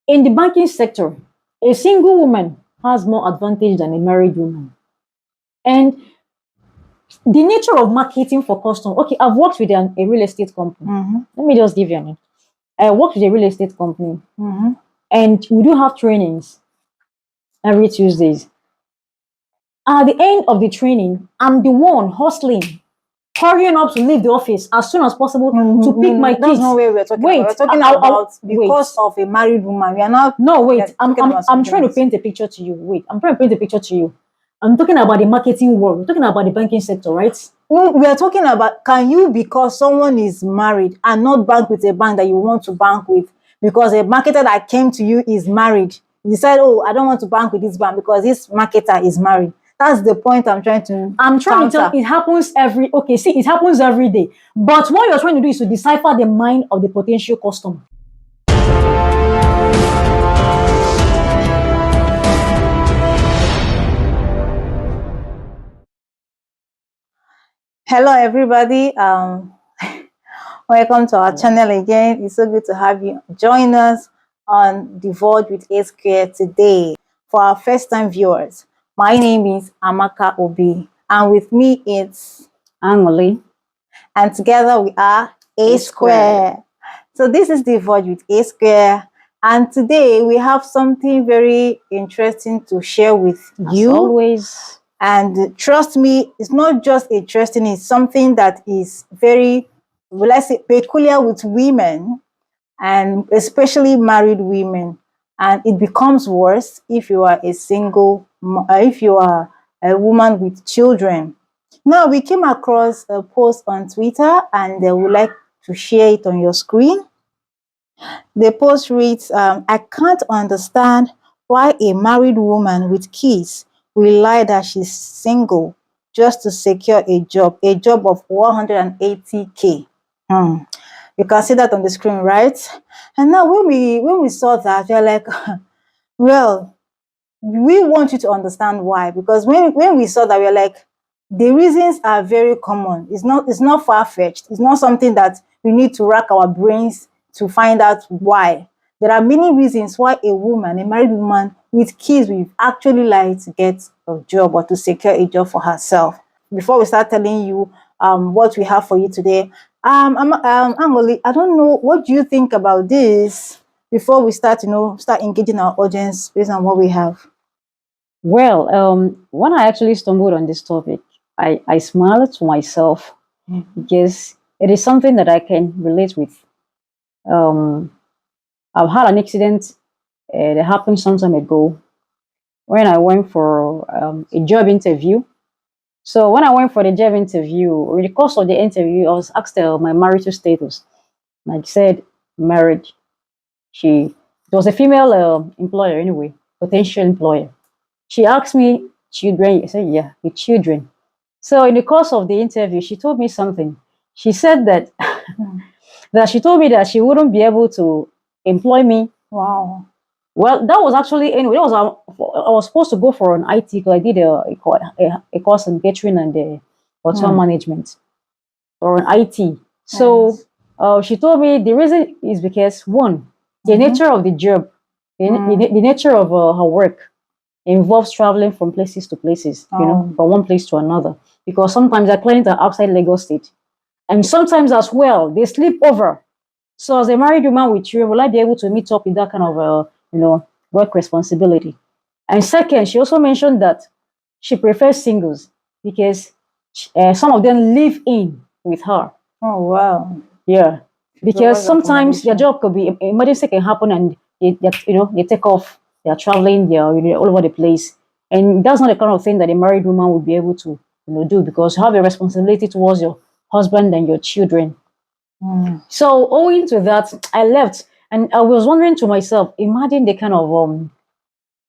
in the banking sector, a single woman has more advantage than a married woman. And the nature of marketing for custom. Okay, I've worked with a real estate company. Let me just give you a name. I worked with a real estate company, and we do have trainings every Tuesdays. At the end of the training, I'm the one hustling, hurrying up to leave the office as soon as possible to pick my kids. That's not where we're talking about. We're talking about because of a married woman. We are not. No, wait. I'm trying to paint a picture to you. Wait, I'm trying to paint a picture to you. I'm talking about the marketing world. We're talking about the banking sector, right? We are talking about, can you, because someone is married, and not bank with a bank that you want to bank with, because a marketer that came to you is married. You decide, oh, I don't want to bank with this bank because this marketer is married. That's the point I'm trying to to tell you, it happens it happens every day. But what you're trying to do is to decipher the mind of the potential customer. Hello, everybody. Welcome to our channel again. It's so good to have you join us on Divulge with Eps3 today. For our first-time viewers, my name is Amaka Obi, and with me it's Anuli, and together we are Eps3. So this is Divulge with Eps3, and today we have something very interesting to share with you. As always. And trust me, it's not just interesting, it's something that is very, let's say, peculiar with women, and especially married women. And it becomes worse if you are a single, if you are a woman with children. Now, we came across a post on Twitter, and we would like to share it on your screen. The post reads, I can't understand why a married woman with kids will lie that she's single just to secure a job of 180K. You can see that on the screen, right? And now when we saw that, we're like, well, we want you to understand why. Because when we saw that, we're like, the reasons are very common. It's not far-fetched. It's not something that we need to rack our brains to find out why. There are many reasons why a woman, a married woman with kids, will actually like to get a job or to secure a job for herself. Before we start telling you what we have for you today, Anuli, I don't know, what do you think about this before we start, start engaging our audience based on what we have? Well, when I actually stumbled on this topic, I smiled to myself because it is something that I can relate with. I've had an accident that happened some time ago when I went for a job interview. So when I went for the job interview, in the course of the interview, I was asked my marital status. And I said married. It was a female employer anyway, potential employer. She asked me children. I said, yeah, with children. So in the course of the interview, she told me something. She said that she told me that she wouldn't be able to employ me. Wow. Well, that was actually, anyway, I was supposed to go for an IT because I did a course in catering and hotel management or an IT. So she told me the reason is because, one, the nature of the job, the nature of her work involves traveling from places to places, from one place to another. Because sometimes our clients are outside Lagos State. And sometimes as well, they sleep over. So as a married woman with children, will I be able to meet up with that kind of, work responsibility? And second, she also mentioned that she prefers singles because some of them live in with her. Oh, wow. Yeah. Because sometimes their job could be, emergency can happen and they take off, they're traveling, they're all over the place. And that's not the kind of thing that a married woman would be able to do, because you have a responsibility towards your husband and your children. So owing to that, I left, and I was wondering to myself, imagine the kind of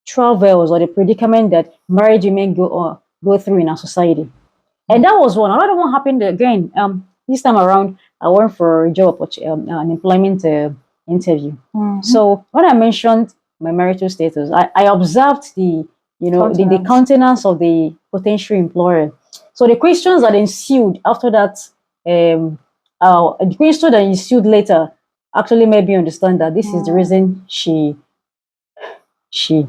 travels or the predicament that married women go through in our society. And that was one. Another one happened again. This time around, I went for a job, an employment interview. So when I mentioned my marital status, I observed the countenance of the potential employer. So the questions that ensued after that, the question that ensued later actually made me understand that this is the reason she She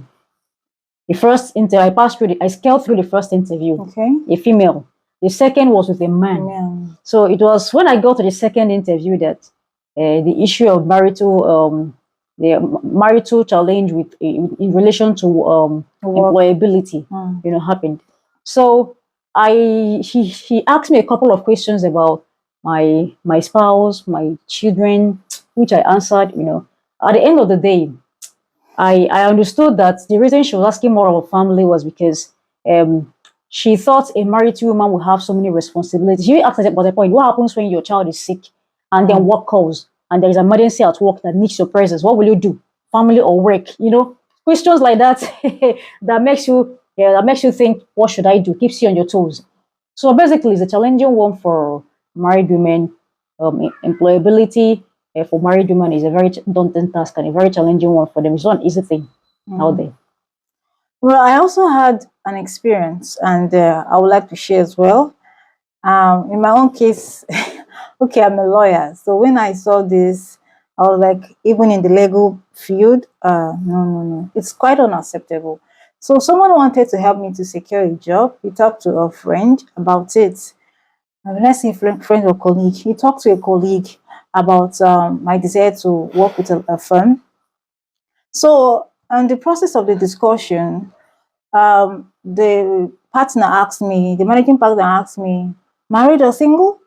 the first interview I passed through. I scaled through the first interview. Okay. A female. The second was with a man. Yeah. So it was when I got to the second interview that the issue of marital challenge with in relation to Work. employability, happened. So he asked me a couple of questions about my spouse, my children, which I answered. At the end of the day, I understood that the reason she was asking more of a family was because she thought a married woman would have so many responsibilities. She asked at the point, what happens when your child is sick and then work calls and there is an emergency at work that needs your presence? What will you do? Family or work? Questions like that that makes you think, what should I do? Keeps you on your toes. So basically, it's a challenging one for married women. Employability for married women is a very daunting task and a very challenging one for them. It's not an easy thing out there. Well, I also had an experience, and I would like to share as well. In my own case, okay, I'm a lawyer, so when I saw this, I was like, even in the legal field, no, it's quite unacceptable. So someone wanted to help me to secure a job. He talked to a friend about it. And when I say friend or colleague, he talked to a colleague about my desire to work with a firm. So, in the process of the discussion, the managing partner asked me, married or single?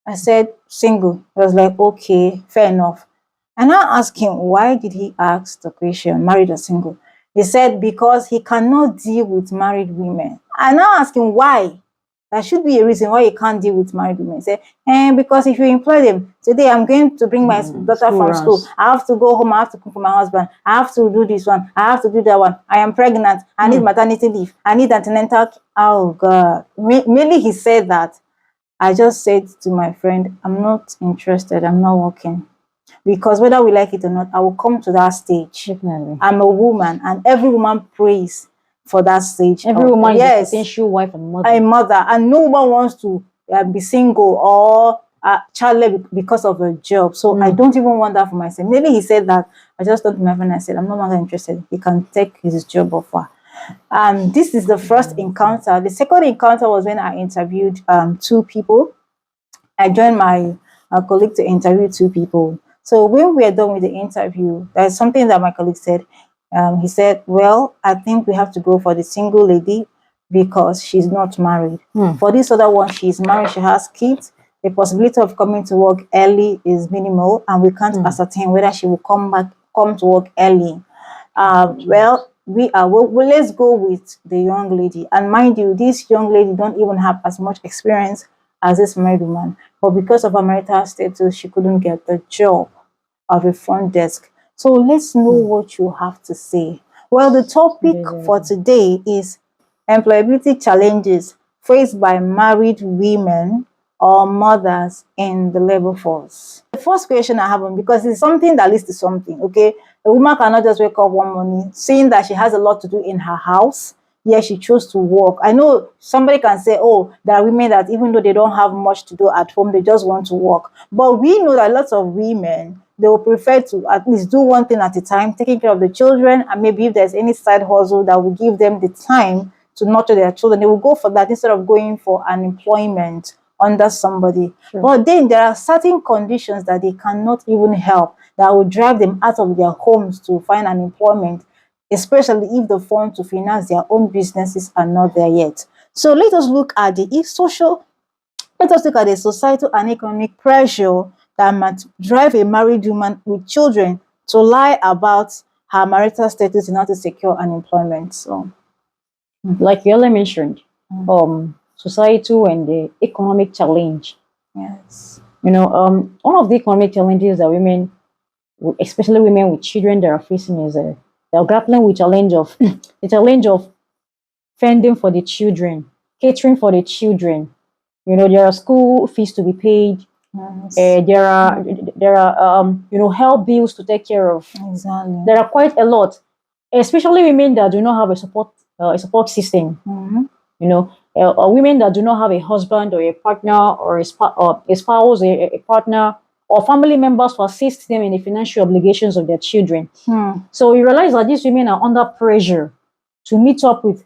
I said, single. I was like, okay, fair enough. And I asked him, why did he ask the question, married or single? He said, because he cannot deal with married women. And I asked him, why? There should be a reason why you can't deal with married women. He said, because if you employ them, today I'm going to bring my daughter from school. I have to go home. I have to cook for my husband. I have to do this one. I have to do that one. I am pregnant. I need maternity leave. I need antenatal. Oh, God. Mainly he said that. I just said to my friend, I'm not interested. I'm not working. Because whether we like it or not, I will come to that stage. Definitely. I'm a woman, and every woman prays for that stage. Every woman is a potential wife and mother. A mother, and no one wants to be single or childless because of a job. So I don't even want that for myself. Maybe he said that. I just told my friend, I said, I'm no longer interested. He can take his job offer. This is the first encounter. The second encounter was when I interviewed two people. I joined my colleague to interview two people. So when we are done with the interview, there's something that my colleague said. He said, well, I think we have to go for the single lady because she's not married. For this other one, she's married, she has kids. The possibility of coming to work early is minimal, and we can't ascertain whether she will come to work early. Well, let's go with the young lady. And mind you, this young lady don't even have as much experience as this married woman. But because of her marital status, she couldn't get the job of a front desk. So let's know what you have to say. Well, the topic for today is employability challenges faced by married women or mothers in the labor force. The first question I have, because it's something that leads to something, okay? A woman cannot just wake up one morning seeing that she has a lot to do in her house, yet she chose to work. I know somebody can say, oh, there are women that even though they don't have much to do at home, they just want to work. But we know that lots of women, they will prefer to at least do one thing at a time, taking care of the children, and maybe if there's any side hustle that will give them the time to nurture their children, they will go for that instead of going for an employment under somebody. Sure. But then there are certain conditions that they cannot even help that will drive them out of their homes to find an employment, especially if the funds to finance their own businesses are not there yet. So let us look at the societal and economic pressure that might drive a married woman with children to lie about her marital status in order to secure an employment. So, like you already mentioned, societal and the economic challenge. Yes. One of the economic challenges that women, especially women with children, they are facing is they're grappling with the challenge of fending for the children, catering for the children. There are school fees to be paid. Yes. There are health bills to take care of. Exactly. There are quite a lot, especially women that do not have a support system. Women that do not have a husband or a partner or a spouse, a partner, or family members to assist them in the financial obligations of their children. Hmm. So you realize that these women are under pressure to meet up with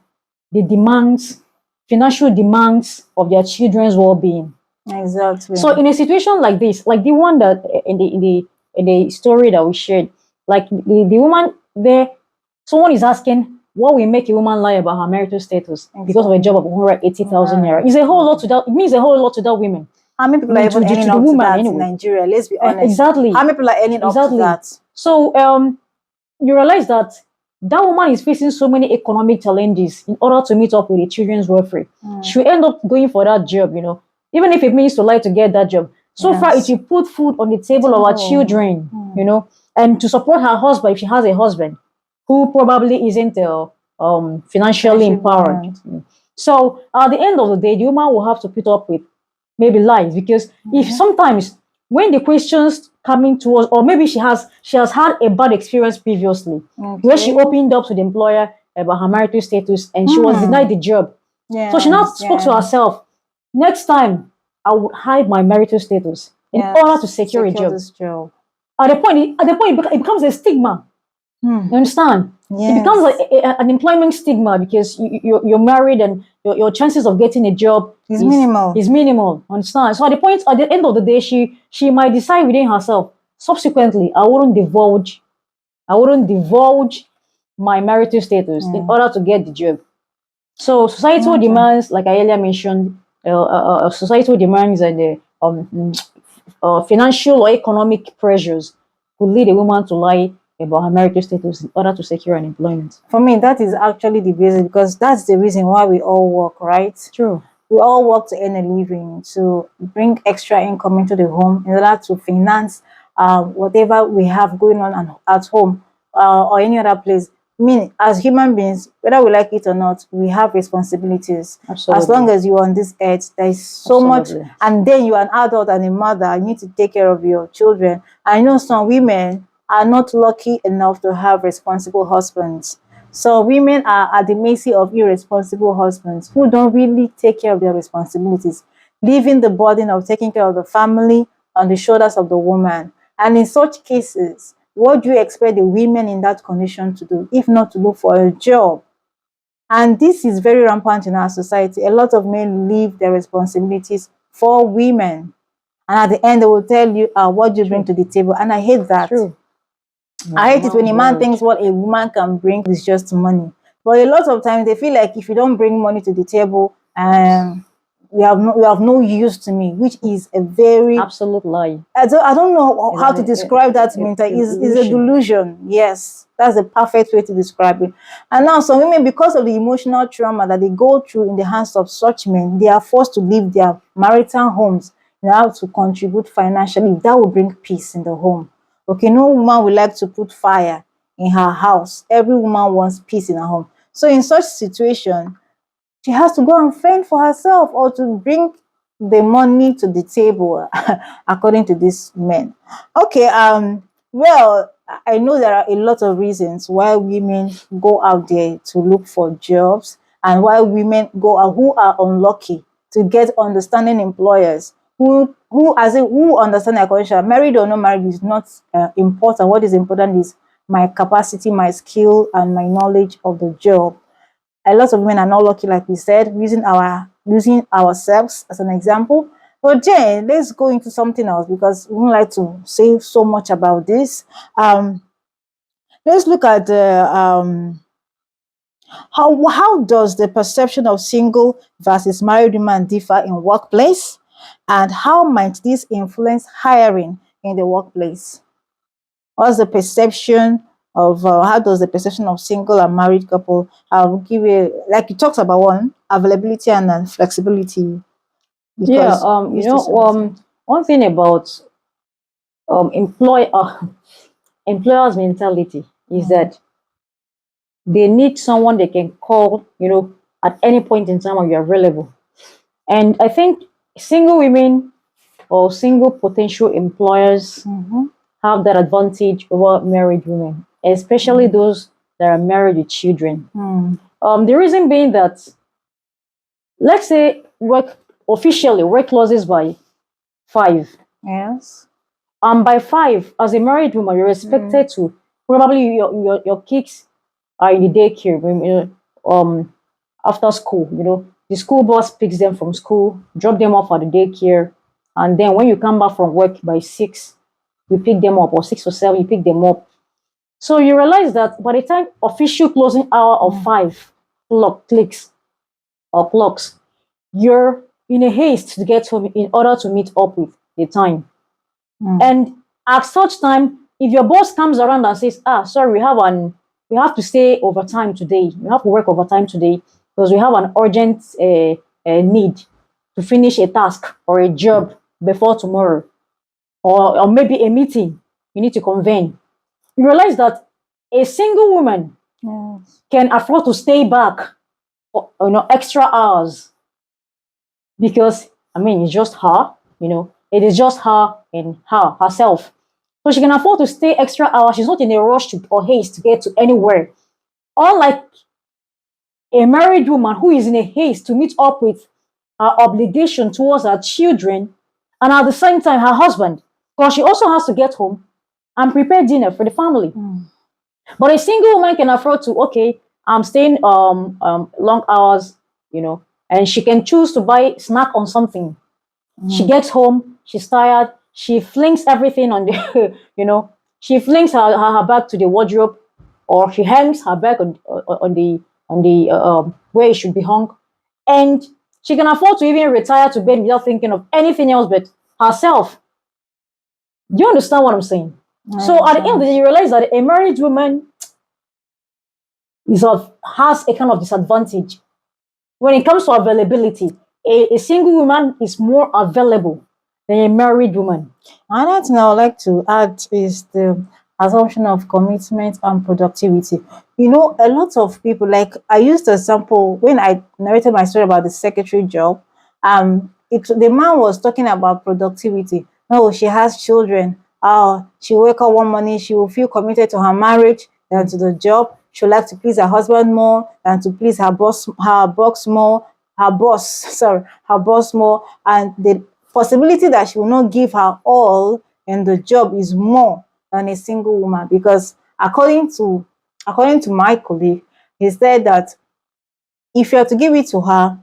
the demands, financial demands of their children's well-being. Exactly. So in a situation like this, like the one that in the story that we shared, like the woman there, someone is asking what will make a woman lie about her marital status because of a job of 180,000 naira. It's a whole lot to that. It means a whole lot to that woman. How many people are even earning up to that in Nigeria? Let's be honest. Exactly. How many people are earning up to that? So you realize that that woman is facing so many economic challenges in order to meet up with the children's welfare. She'll end up going for that job, you know, even if it means to lie to get that job. So far, it will put food on the table of her children, you know, and to support her husband if she has a husband who probably isn't financially empowered. So at the end of the day, the woman will have to put up with maybe lies, because if sometimes when the questions coming towards, or maybe she has had a bad experience previously, where she opened up to the employer about her marital status and she was denied the job. So she now spoke to herself, next time I would hide my marital status in order to secure a job. At the point it becomes a stigma. You understand? It becomes an employment stigma, because you're married and your chances of getting a job is minimal. Understand? So at the end of the day, she might decide within herself, subsequently, I wouldn't divulge my marital status in order to get the job. So societal demands, like I earlier mentioned, societal demands and the financial or economic pressures could lead a woman to lie about her marital status in order to secure an employment. For me, that is actually the basis, because that's the reason why we all work, right? True. We all work to earn a living, to bring extra income into the home in order to finance whatever we have going on at home or any other place. I mean, as human beings, whether we like it or not, we have responsibilities. Absolutely. As long as you're on this earth, there is so much, and then you're an adult and a mother, you need to take care of your children. I know some women are not lucky enough to have responsible husbands. So women are at the mercy of irresponsible husbands who don't really take care of their responsibilities, leaving the burden of taking care of the family on the shoulders of the woman. And in such cases, what do you expect the women in that condition to do, if not to look for a job? And this is very rampant in our society. A lot of men leave their responsibilities for women. And at the end, they will tell you, what do you bring to the table? And I hate that. True. I hate it when a man thinks what a woman can bring is just money. But a lot of times they feel like if you don't bring money to the table, you have no use to me, which is a very absolute lie. I don't know how to describe that. It's a delusion. Yes, that's the perfect way to describe it. And now some women, because of the emotional trauma that they go through in the hands of such men, they are forced to leave their marital homes now to contribute financially. That will bring peace in the home. Okay, no woman would like to put fire in her house. Every woman wants peace in her home. So in such situation, she has to go and fend for herself or to bring the money to the table, according to these men. Okay, well, I know there are a lot of reasons why women go out there to look for jobs, and why women go out who are unlucky to get understanding employers who understand their condition. Married or not married is not important. What is important is my capacity, my skill, and my knowledge of the job. A lot of women are not lucky, like we said, using ourselves as an example. But then let's go into something else, because we don't like to say so much about this. Let's look at how does the perception of single versus married women differ in workplace, and how might this influence hiring in the workplace? What's the perception of how does the perception of single and married couple? I'll give you, like you talked about, one, availability and flexibility. Yeah, one thing about employers' mentality is that they need someone they can call, at any point in time when you're available. And I think single women or single potential employers have that advantage over married women, especially those that are married with children. The reason being that, let's say work closes by 5. Yes. By 5, as a married woman, you're expected to probably your kids are in the daycare, after school. The school bus picks them from school, drop them off at the daycare, and then when you come back from work by 6, you pick them up, or 6 or 7, you pick them up. So you realize that by the time official closing hour of 5 clicks or clocks, you're in a haste to get home in order to meet up with the time. And at such time, if your boss comes around and says, sorry, we have to stay overtime today. We have to work overtime today because we have an urgent need to finish a task or a job before tomorrow, or maybe a meeting you need to convene. You realize that a single woman can afford to stay back for, extra hours, because it's just her. It is just her and herself. So she can afford to stay extra hours. She's not in a rush or haste to get to anywhere. Unlike a married woman who is in a haste to meet up with her obligation towards her children and at the same time her husband, because she also has to get home and prepare dinner for the family. But a single woman can afford to, okay, I'm staying long hours, and she can choose to buy snack on something. She gets home, she's tired, she flings everything on the, she flings her bag to the wardrobe, or she hangs her bag on the where it should be hung, and she can afford to even retire to bed without thinking of anything else but herself. Do you understand what I'm saying? So at the end of the day, you realize that a married woman has a kind of disadvantage when it comes to availability. A single woman is more available than a married woman. Another thing I would like to add is the assumption of commitment and productivity. A lot of people, like I used the example when I narrated my story about the secretary job. The man was talking about productivity. No, she has children. She will wake up one morning, she will feel committed to her marriage than to the job. She would like to please her husband more than to please her boss more, and the possibility that she will not give her all in the job is more than a single woman. Because according to my colleague, he said that if you are to give it to her,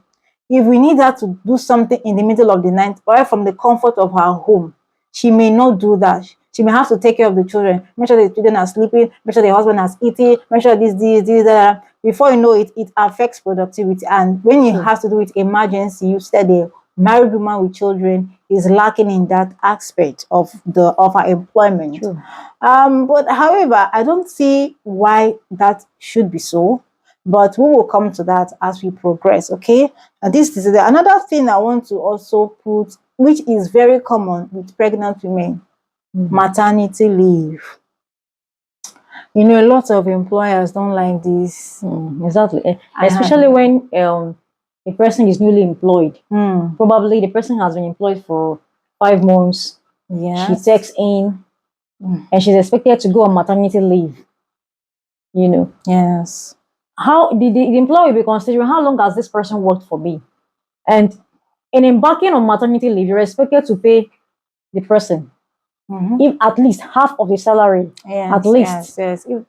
if we need her to do something in the middle of the night, right from the comfort of her home, she may not do that. She may have to take care of the children, make sure the children are sleeping, make sure the husband has eaten, make sure this, that. Before you know it, it affects productivity. And when you have to do it emergency, you said a married woman with children is lacking in that aspect of her employment. But however, I don't see why that should be so. But we will come to that as we progress, okay? And this is another thing I want to also put, which is very common with pregnant women. Maternity leave. A lot of employers don't like this. Exactly. Especially when a person is newly employed. Probably the person has been employed for 5 months. She takes in and she's expected to go on maternity leave. Yes. How the employer will be considering how long has this person worked for me? And in embarking on maternity leave, you're expected to pay the person if at least half of the salary. At least. Yes. Some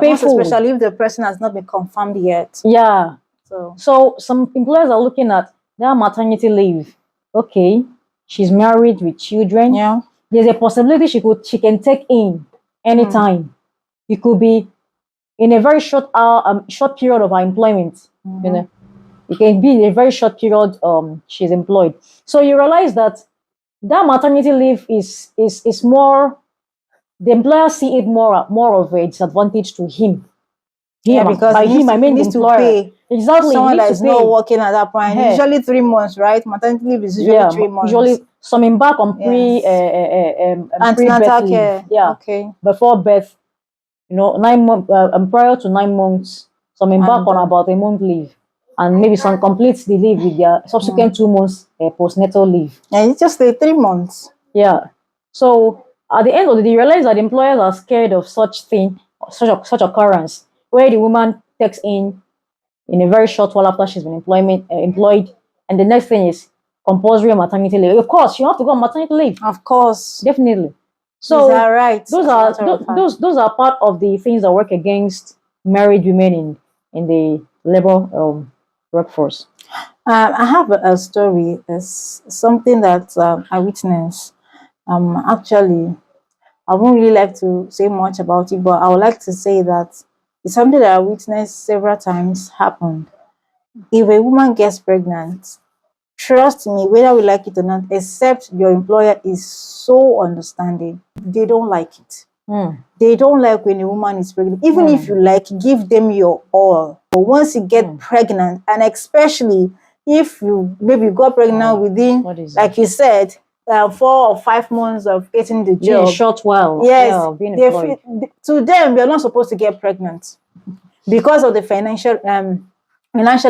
people, especially if the person has not been confirmed yet. Yeah. So some employers are looking at that maternity leave. Okay, she's married with children. Yeah. There's a possibility she can take in anytime. It could be in a very short period of her employment. It can be in a very short period she's employed. So you realize that maternity leave is more, the employer see it more of a disadvantage to him. Because by him I mean the employer. Pay exactly. Someone that is not working at that point. Usually 3 months, right? Maternity leave is usually 3 months. Usually some embark on antenatal care. Okay. Before birth. 9 months prior to 9 months, some embark on about a month leave, and maybe some complete the leave with their subsequent 2 months postnatal leave. And it's just 3 months. Yeah. So at the end of the day, you realize that employers are scared of such such occurrence, where the woman takes in a very short while after she's been employed, and the next thing is compulsory maternity leave. Of course, you have to go on maternity leave. Of course. Definitely. So that right? those As a are matter of fact. those are part of the things that work against married women in the labor workforce. I have a story. It's something that I witnessed. Actually, I won't really like to say much about it, but I would like to say that it's something that I witnessed several times happen. If a woman gets pregnant, trust me, whether we like it or not, except your employer is so understanding, they don't like it. Mm. They don't like when a woman is pregnant. Even if you like, give them your all. But once you get pregnant, and especially if you maybe got pregnant within, like you said, 4 or 5 months of getting the Yeah, a job. short while. Yes, Yeah, being they employed. to them, we are not supposed to get pregnant because of the financial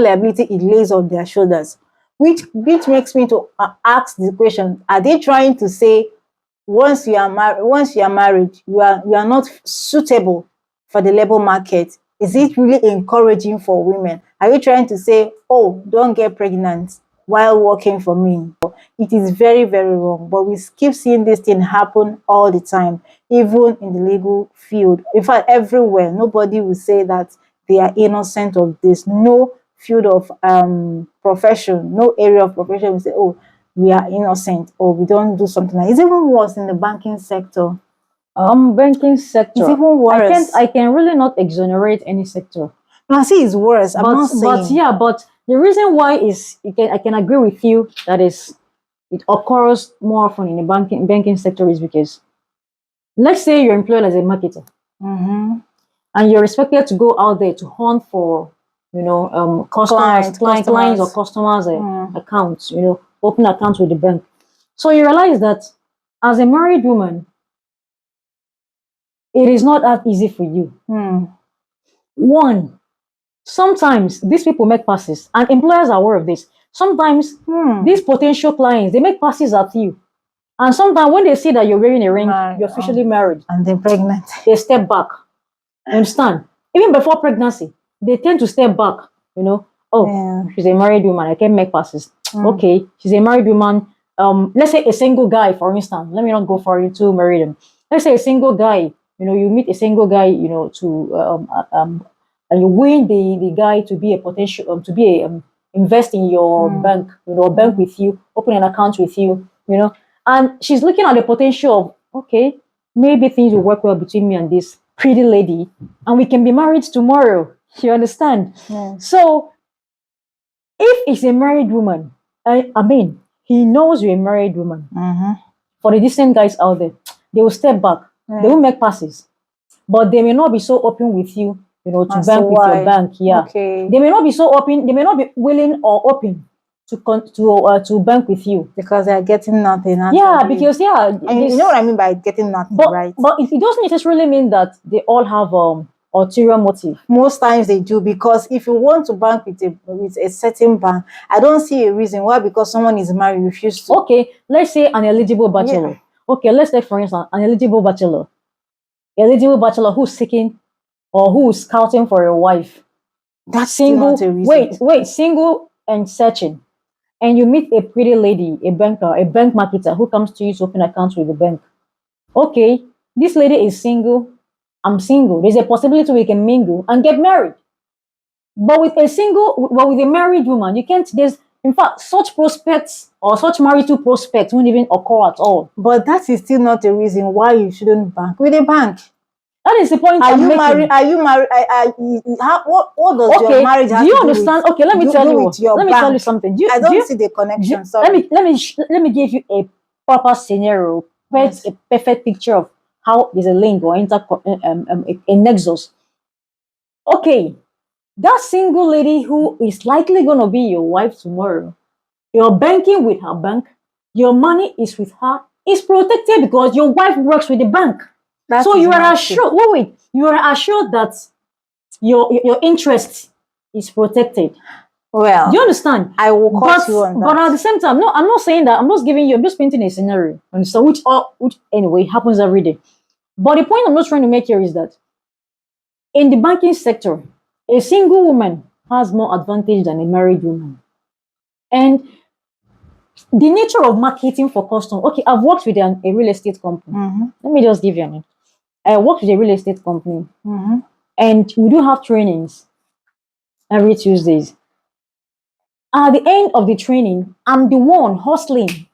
liability it lays on their shoulders. Which makes me to ask the question: are they trying to say once you are married, you are not suitable for the labor market? Is it really encouraging for women? Are you trying to say, oh, don't get pregnant while working for me? It is very, very wrong. But we keep seeing this thing happen all the time, even in the legal field. In fact, everywhere, nobody will say that they are innocent of this. No field of profession, no area of profession will say, oh, we are innocent or we don't do something like. It's even worse in the banking sector. Banking sector. It's even worse. I can really not exonerate any sector. No, I see it's worse. I'm not saying. But yeah, but the reason why is I can agree with you that it occurs more often in the banking sector is because let's say you're employed as a marketer and you're expected to go out there to hunt for clients or customers accounts, open accounts with the bank. So you realize that as a married woman, it is not that easy for you. One, sometimes these people make passes, and employers are aware of this. Sometimes these potential clients, they make passes at you. And sometimes when they see that you're wearing a ring, you're officially married. And they're pregnant. They step back. You understand? Even before pregnancy, they tend to step back, she's a married woman, I can't make passes. Okay, she's a married woman. Let's say a single guy, for instance. Let me not go for into married him. Let's say a single guy, you meet a single guy, and you win the guy to be a potential, to be a invest in your bank, bank with you, open an account with you, and she's looking at the potential of, okay, maybe things will work well between me and this pretty lady, and we can be married tomorrow. You understand? So if it's a married woman, I mean, he knows you're a married woman. For the decent guys out there, they will step back. They will make passes, but they may not be so open with you, to bank with your bank. Yeah, okay. They may not be so open. They may not be willing or open to bank with you because they're getting nothing. Yeah, because and you know what I mean by getting nothing, right? But it doesn't necessarily mean that they all have ulterior motive. Most times they do, because if you want to bank with a certain bank, I don't see a reason why, because someone is married, you refuse to. Okay, let's say an eligible bachelor. Yeah. Okay, let's take for instance an eligible bachelor who's seeking or who's scouting for a wife. That's single. Not a reason. Wait, single and searching, and you meet a pretty lady, a banker, a bank marketer who comes to you to open accounts with the bank. Okay, this lady is single. I'm single. There's a possibility we can mingle and get married. But with a married woman, you can't. In fact, such prospects or such marital prospects won't even occur at all. But that is still not a reason why you shouldn't bank with a bank. That is the point. Are you married? Are you married? What does your marriage have to do? Do you understand? Okay, let me tell you. Let me tell you something. I don't see the connection. Sorry. Let me give you a proper scenario. Yes. A perfect picture of how there's a link or a nexus. Okay, that single lady who is likely going to be your wife tomorrow, you're banking with her bank, your money is with her, is protected because your wife works with the bank. So you are assured. Wait, you are assured that your interest is protected. Well, do you understand? I will cost you on that. But at the same time, no, I'm not saying that. I'm just giving you. I'm just painting a scenario, and so which anyway happens every day. But the point I'm not trying to make here is that in the banking sector, a single woman has more advantage than a married woman, and the nature of marketing for custom. Okay, I've worked with a real estate company. Let me just give you a name. I worked with a real estate company, and we do have trainings every Tuesdays. At the end of the training, I'm the one hustling,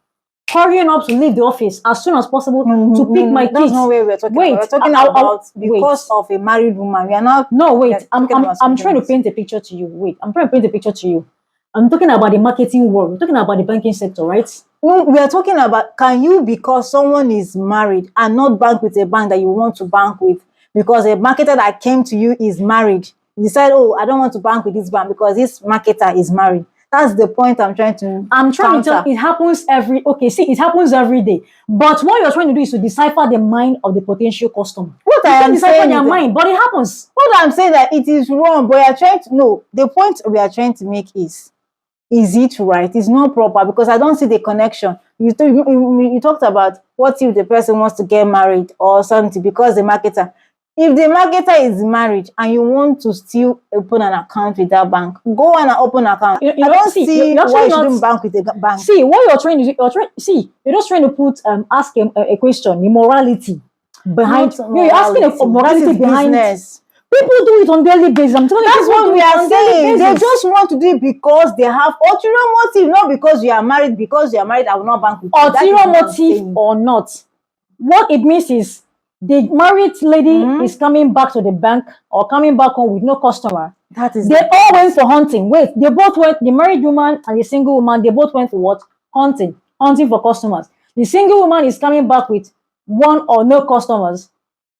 hurrying up to leave the office as soon as possible to pick my kids. That's not where we're talking about. We're talking about because of a married woman. We are not. No, wait. I'm trying to paint a picture to you. Wait, I'm trying to paint a picture to you. I'm talking about the marketing world. We're talking about the banking sector, right? No, we are talking about, can you, because someone is married, and not bank with a bank that you want to bank with, because a marketer that came to you is married. You decide, oh, I don't want to bank with this bank because this marketer is married. That's the point I'm trying to tell you, it happens it happens every day. But what you're trying to do is to decipher the mind of the potential customer. What I am saying, their mind, but it happens. What I'm saying that it is wrong, but we are trying to know. The point we are trying to make is it right? It's not proper, because I don't see the connection. You talked about what if the person wants to get married or something because the marketer. If the marketer is married and you want to still open an account with that bank, go and open an account. I don't see why you shouldn't bank with the bank. See, what you're trying to do, you're just trying to put ask a question, the morality behind. You're asking a morality behind business. People do it on daily basis. I'm telling you, that's what we are saying. They just want to do it because they have ulterior motive, not because you are married. Because you are married, I will not bank with you. Ulterior motive or not, what it means is the married lady is coming back to the bank or coming back home with no customer. They all went for hunting. Wait, they both went. The married woman and the single woman, they both went for what? Hunting for customers. The single woman is coming back with one or no customers.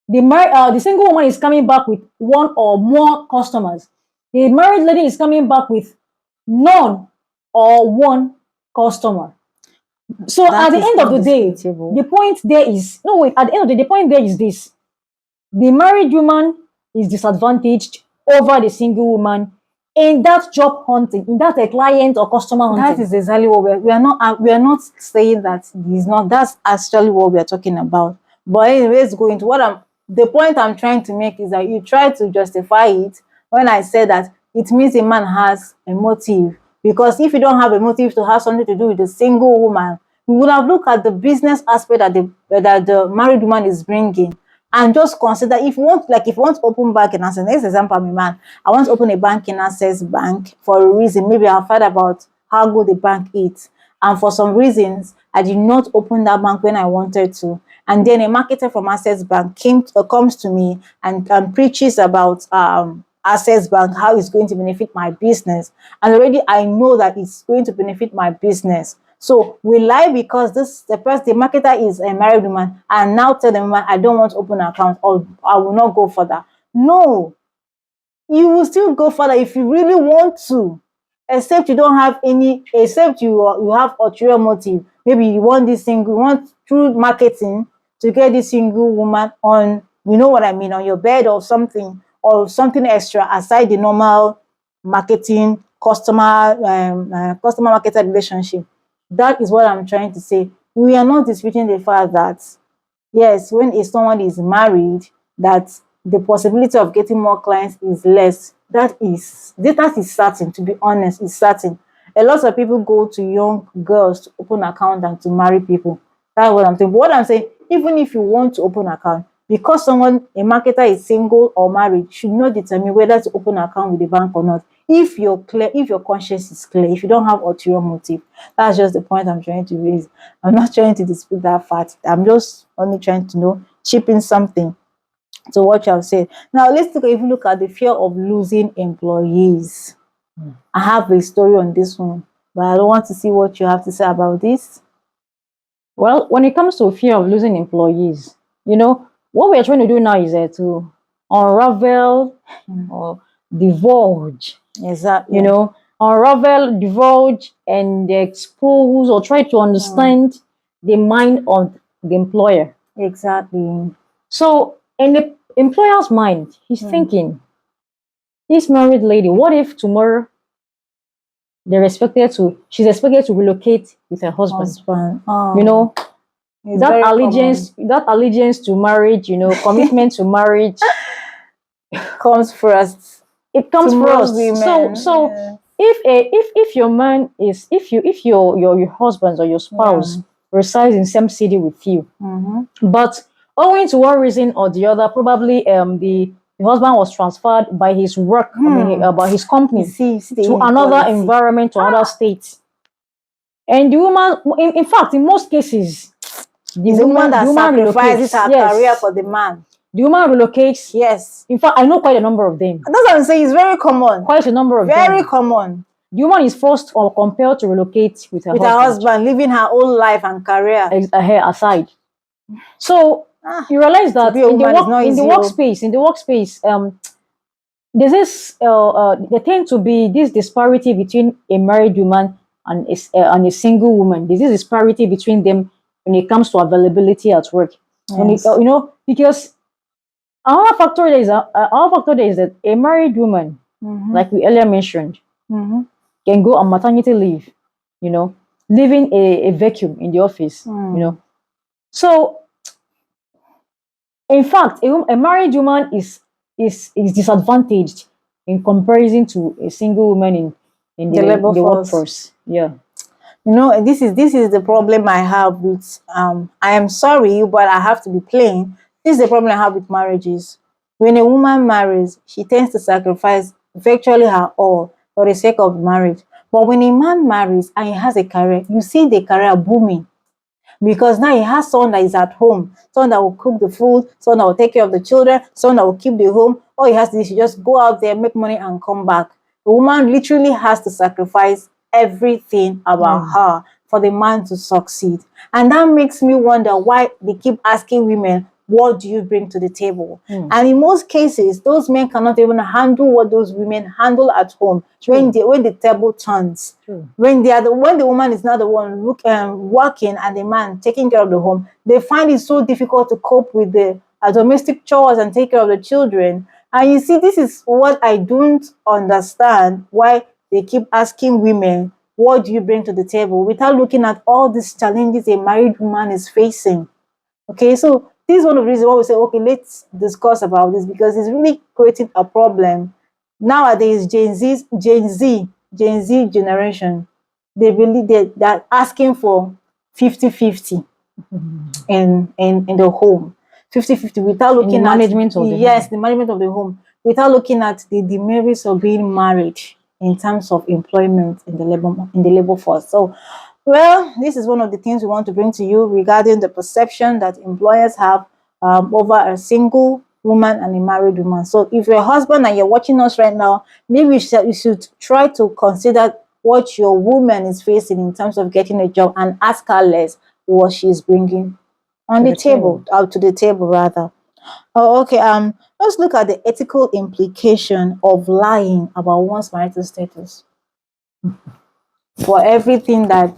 The single woman is coming back with one or more customers. The married lady is coming back with none or one customer. So at the end of the day, the point there is at the end of the day, the point there is this: the married woman is disadvantaged over the single woman in that job hunting, in that client or customer hunting. That is exactly what we are not saying that is not. That's actually what we are talking about. But anyways, going to the point I'm trying to make is that you try to justify it when I said that it means a man has a motive. Because if you don't have a motive to have something to do with the single woman, we would have looked at the business aspect that the married woman is bringing, and just consider if you want to open bank in Access. Next example, I'm a man. I want to open a bank in Access Bank for a reason. Maybe I've heard about how good the bank is, and for some reasons, I did not open that bank when I wanted to. And then a marketer from Access Bank comes to me and preaches about Access Bank, how it's going to benefit my business. And already I know that it's going to benefit my business. So we lie because the marketer is a married woman, and now tell the woman, I don't want to open an account, or I will not go further. No, you will still go further if you really want to, except you don't have any, except you have ulterior motive. Maybe you want through marketing to get this single woman on, you know what I mean, on your bed or something extra aside the normal marketing customer marketer relationship. That is what I'm trying to say. We are not disputing the fact that yes, when someone is married, that the possibility of getting more clients is less. That is certain. To be honest, it's certain. A lot of people go to young girls to open account than to marry people. That's what I'm saying. But what I'm saying, even if you want to open account, because a marketer is single or married, should not determine whether to open an account with the bank or not. If you're clear, if your conscience is clear, if you don't have ulterior motive, that's just the point I'm trying to raise. I'm not trying to dispute that fact. I'm just only trying to chip in something to what you have said. Now let's look at the fear of losing employees. I have a story on this one, but I don't want to see what you have to say about this. Well, when it comes to fear of losing employees, what we're trying to do now is to unravel or divulge. Exactly. Unravel, divulge, and expose or try to understand the mind of the employer. Exactly. So in the employer's mind, he's thinking, this married lady, what if tomorrow she's expected to relocate with her husband. That allegiance to marriage, commitment to marriage comes first. It comes first. So if your man is if your husband or your spouse resides in same city with you, but owing to one reason or the other, probably the husband was transferred by his work, by his company to another environment, to another state, and the woman, in fact, in most cases, the woman that sacrifices her career for the man. The woman relocates. Yes. In fact, I know quite a number of them. That's what I'm saying. It's very common. Quite a number of them. Very common. The woman is forced or compelled to relocate with her husband, leaving her own life and career aside. So you realize that in the workspace, there's this there tend to be this disparity between a married woman and a single woman. There's this disparity between them when it comes to availability at work. Yes. Because our factor is that a married woman, like we earlier mentioned, can go on maternity leave, leaving a vacuum in the office, So, in fact, a married woman is disadvantaged in comparison to a single woman in the workforce. Yeah. This is the problem I have with I am sorry, but I have to be plain. This is the problem I have with marriages. When a woman marries, she tends to sacrifice virtually her all for the sake of marriage. But when a man marries and he has a career, you see the career booming. Because now he has someone that is at home, someone that will cook the food, someone that will take care of the children, someone that will keep the home. All he has to do is just go out there, make money, and come back. The woman literally has to sacrifice everything about her for the man to succeed. And that makes me wonder why they keep asking women, what do you bring to the table? And in most cases, those men cannot even handle what those women handle at home. When the table turns, when the woman is not the one working and the man taking care of the home, they find it so difficult to cope with the domestic chores and take care of the children. And you see, this is what I don't understand, why they keep asking women, what do you bring to the table, without looking at all these challenges a married woman is facing. Okay, so this is one of the reasons why we say, okay, let's discuss about this, because it's really creating a problem. Nowadays, Gen Z generation, they believe they're asking for 50-50 in the home. 50-50 without looking at management of the home. The management of the home, without looking at the demerits of being married in terms of employment in the labor force. So, well, this is one of the things we want to bring to you regarding the perception that employers have over a single woman and a married woman. So if you're a husband and you're watching us right now, maybe you should try to consider what your woman is facing in terms of getting a job, and ask her less what she's bringing on the table, out to the table rather. Oh, okay. Let's look at the ethical implication of lying about one's marital status. For everything that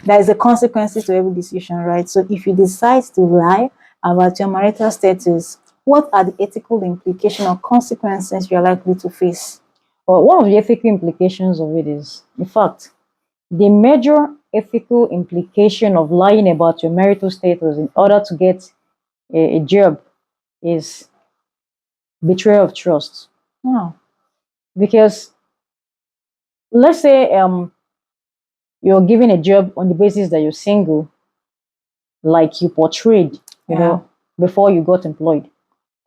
there is a consequence to every decision, right? So if you decide to lie about your marital status, what are the ethical implications or consequences you're likely to face? Well, one of the ethical implications of it is, in fact, the major ethical implication of lying about your marital status in order to get a job is betrayal of trust. Because let's say you're given a job on the basis that you're single, like you portrayed, before you got employed,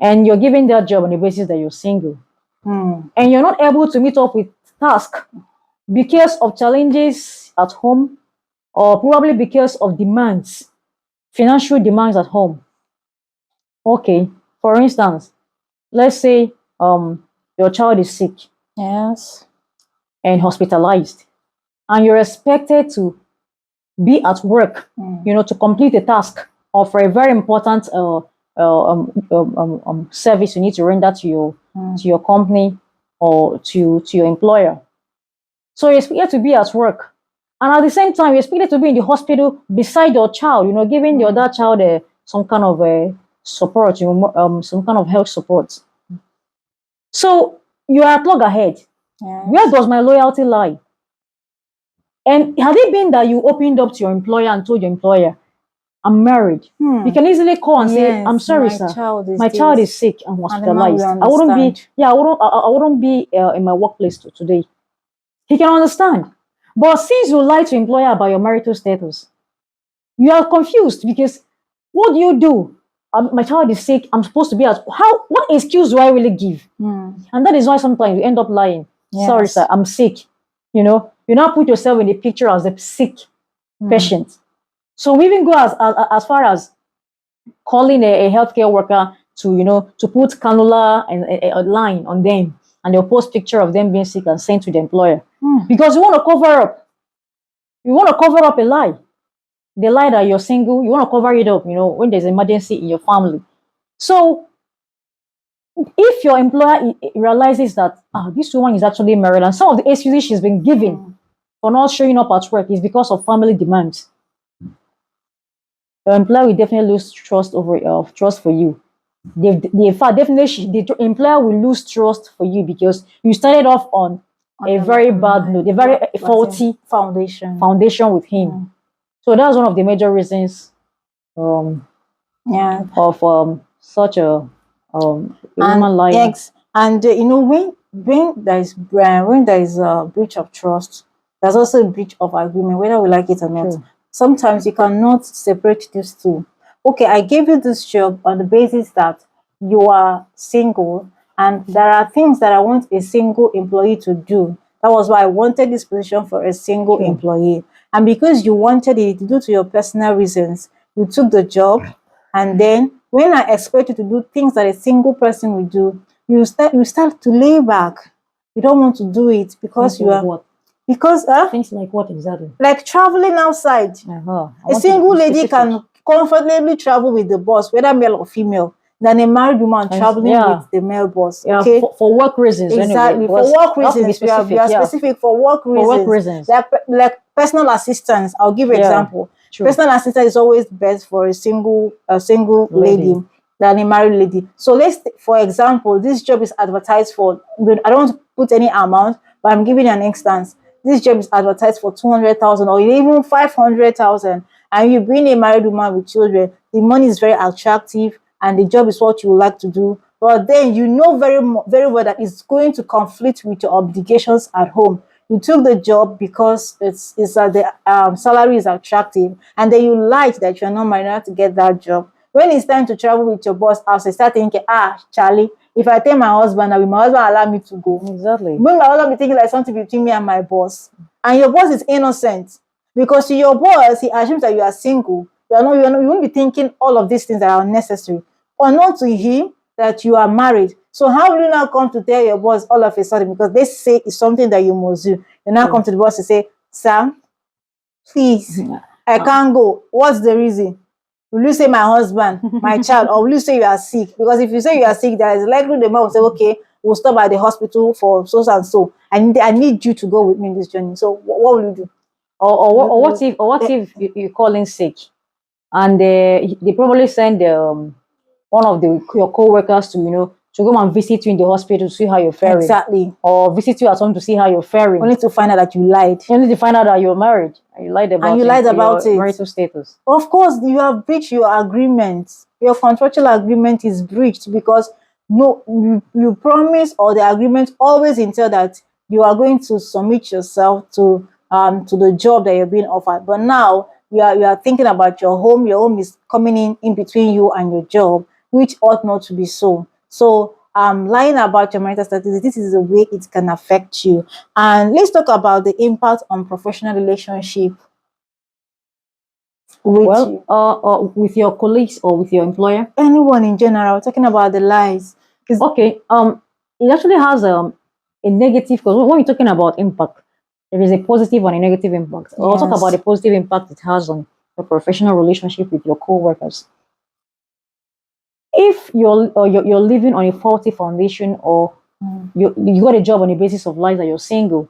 and you're given that job on the basis that you're single, and you're not able to meet up with task because of challenges at home, or probably because of demands, financial demands at home. Okay, for instance, let's say your child is sick, and hospitalized, and you're expected to be at work, to complete a task or for a very important service you need to render to your company or to your employer. So you're expected to be at work, and at the same time you're expected to be in the hospital beside your child, giving the other child some kind of support, some kind of health support. So you are at loggerhead. Where does my loyalty lie? And had it been that you opened up to your employer and told your employer, I'm married, you can easily call and say, I'm sorry, sir, my child is sick and hospitalized. I wouldn't be in my workplace today. He can understand. But since you lie to employer about your marital status, you are confused because what do you do? My child is sick. I'm supposed to be at how? What excuse do I really give? And that is why sometimes you end up lying. Sorry, Yes. sir, I'm sick. You now put yourself in the picture as a sick patient. So we even go as far as calling a healthcare worker to put cannula and a line on them, and they'll post picture of them being sick and send to the employer because you want to cover up. You want to cover up a lie. The lie that you're single, you want to cover it up. When there's emergency in your family. So if your employer realizes that this woman is actually married and some of the excuses she's been given for not showing up at work is because of family demands, your employer will definitely lose trust for you. In fact, definitely the employer will lose trust for you because you started off on a very bad note, a very faulty foundation with him. So that's one of the major reasons of such a woman lying. Yes, and when there is a breach of trust, there's also a breach of agreement, whether we like it or not. True. Sometimes you cannot separate these two. Okay, I gave you this job on the basis that you are single, and there are things that I want a single employee to do. That was why I wanted this position for a single employee. And because you wanted it due to your personal reasons, you took the job. And then when I expect you to do things that a single person will do, you start to lay back. You don't want to do it because you are what? Because Things like what exactly? like traveling outside. A single lady can comfortably travel with the boss, whether male or female, than a married woman traveling with the male boss. Okay, for work reasons. Exactly, Anyway, for work reasons. We are specific for work reasons. For work reasons. Like personal assistance. I'll give you an example. True. Personal assistant is always best for a single lady than a married lady. So for example, this job is advertised for. I don't want to put any amount, but I'm giving you an instance. This job is advertised for 200,000 or even 500,000, and you being a married woman with children, the money is very attractive, and the job is what you would like to do. But then you know very well that it's going to conflict with your obligations at home. You took the job because the salary is attractive, and then you lied that you're not married enough to get that job. When it's time to travel with your boss out, you start thinking, Charlie, if I tell my husband, will my husband allow me to go? Exactly. When my husband be thinking like something between me and my boss, and your boss is innocent, because to your boss, he assumes that you are single. You won't be thinking all of these things that are unnecessary. Or not to him that you are married. So how will you now come to tell your boss all of a sudden, because they say it's something that you must do? You now come to the boss to say, Sam, please, I can't go. What's the reason? Will you say my husband, my child, or will you say you are sick? Because if you say you are sick, there is likely the man will say, okay, we'll stop at the hospital for so and so. I need you to go with me in this journey. So what will you do? Or what if you call in sick, and they probably send one of your co-workers to go and visit you in the hospital to see how you're faring. Exactly. Or visit you at home to see how you're faring. Only to find out that you lied. Only to find out that you're married. And you lied about your marital status. Of course, you have breached your agreement. Your contractual agreement is breached because you promise, or the agreement always entail that you are going to submit yourself to the job that you're being offered. But now you are thinking about your home. Your home is coming in between you and your job, which ought not to be so. So lying about your marital status, this is the way it can affect you. And let's talk about the impact on professional relationship. With your colleagues or with your employer? Anyone in general, talking about the lies. Okay. It actually has a negative, because when we're talking about impact, there is a positive and a negative impact. I'll talk about the positive impact it has on your professional relationship with your co-workers. If you're living on a faulty foundation, or you got a job on the basis of lies that you're single,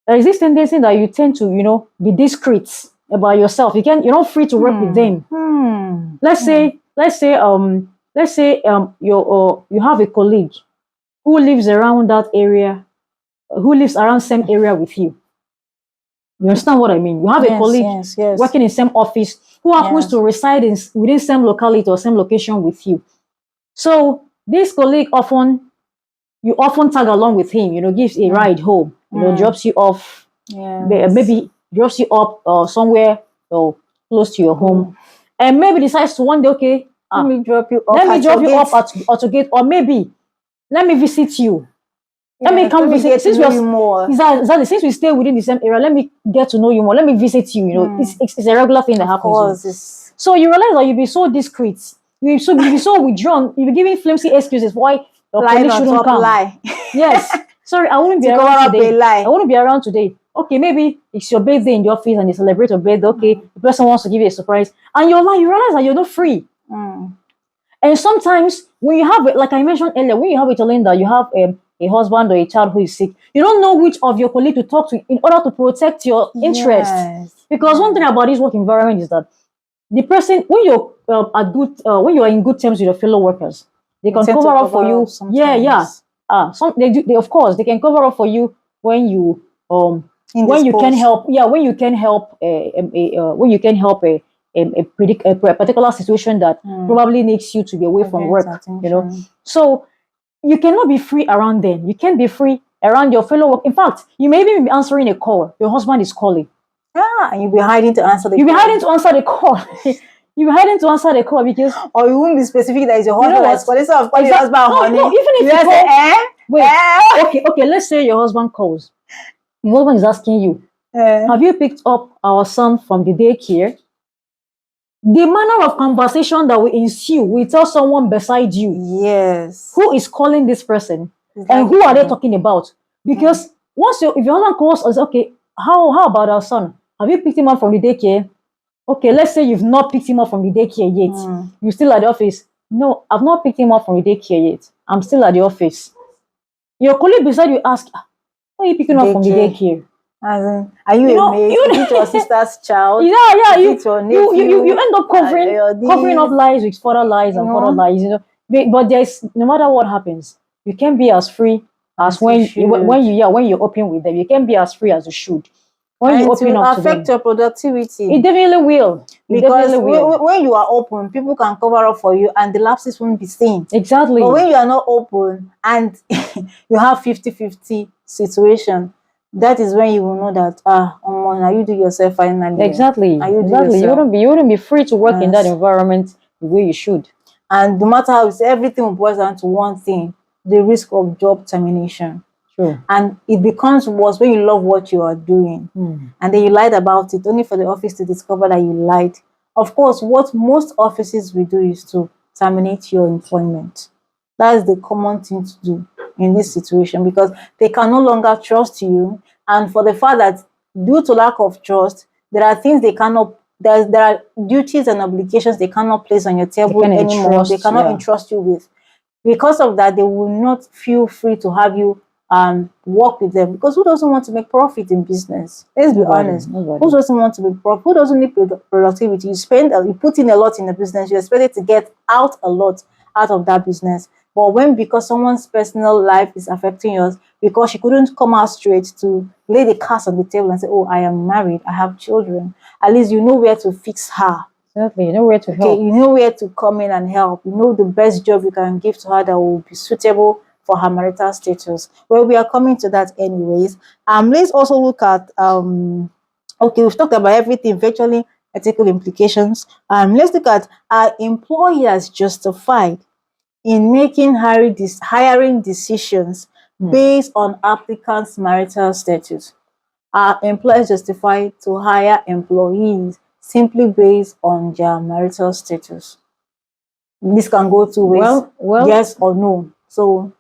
there is this tendency that you tend to be discreet about yourself. You're not free to work with them. Let's say you have a colleague who lives around that area, who lives around same area with you. You understand what I mean? You have a colleague working in same office who happens to reside within same locality or same location with you. So this colleague you often tag along with him, gives a ride home, drops you off, maybe drops you up somewhere close to your home, and maybe decides to one day, okay, let me drop you up. Let me drop you up at your gate, or maybe let me visit you. Let me come visit. Since we stay within the same area, let me get to know you more. Let me visit you. You know, it's a regular thing that happens. So you realize that you'll be so discreet. You'll be so withdrawn. You'll be giving flimsy excuses why your colleague shouldn't come. Yes. Sorry, I wouldn't be around today. I wouldn't be around today. Okay, maybe it's your birthday in the office and they celebrate your birthday. Okay, the person wants to give you a surprise, and you realize that you're not free. And sometimes when you have, like I mentioned earlier, when you have a challenge that you have a husband or a child who is sick, you don't know which of your colleagues to talk to in order to protect your interest. Because one thing about this work environment is that the person, when you're when you are in good terms with your fellow workers, they can cover up for you. They of course they can cover up for you when you when you can help. When you can help when you can help a particular situation that probably needs you to be away from work. You know, so you cannot be free around them. You can't be free around your fellow work. In fact, you may even be answering a call. Your husband is calling. And you'll be hiding to answer the call. You'll be hiding to answer the call. You'll be hiding to answer the call because... Or you won't be specific that it's your husband that's calling. Instead of calling your husband, honey. No, even if you say, okay, let's say your husband calls. Your husband is asking you, have you picked up our son from the daycare? The manner of conversation that will ensue will tell someone beside you, who is calling this person and who are they talking about? Because if your husband calls us, okay, how about our son? Have you picked him up from the daycare? Okay, let's say you've not picked him up from the daycare yet. You're still at the office. No, I've not picked him up from the daycare yet. I'm still at the office. Your colleague beside you ask, why are you picking up from the daycare? Are you a maid? Is it your sister's child? You end up covering up lies with further lies and further lies. You know, but there's no matter what happens, you can't be as free as when you're open with them. You can't be as free as you should. When you open up to them, affect your productivity. It definitely will. Because when you are open, people can cover up for you and the lapses won't be seen. Exactly. But when you are not open and you have 50-50 situation, that is when you will know that now you do yourself finally. Exactly. You wouldn't be free to work in that environment the way you should. And no matter how everything will boil down to one thing: the risk of job termination. True. And it becomes worse when you love what you are doing, and then you lied about it only for the office to discover that you lied. Of course, what most offices will do is to terminate your employment. That is the common thing to do in this situation, because they can no longer trust you, and for the fact that due to lack of trust, there are things they cannot, there are duties and obligations they cannot place on your table anymore. They cannot entrust you with. Because of that, they will not feel free to have you work with them, because who doesn't want to make profit in business? Let's be honest. Who doesn't want to make profit? Who doesn't need productivity? You put in a lot in the business, you expect it to get out a lot out of that business. But because someone's personal life is affecting yours, because she couldn't come out straight to lay the cards on the table and say, oh, I am married, I have children, at least you know where to fix her. Exactly. You know where to help. You know where to come in and help. You know the best job you can give to her that will be suitable for her marital status. Well, we are coming to that anyways. Let's also look at okay, we've talked about everything, virtually ethical implications. Let's look at, are employers justified in making hiring decisions based on applicants' marital status? Are employers justified to hire employees simply based on their marital status? This can go two ways, yes or no. So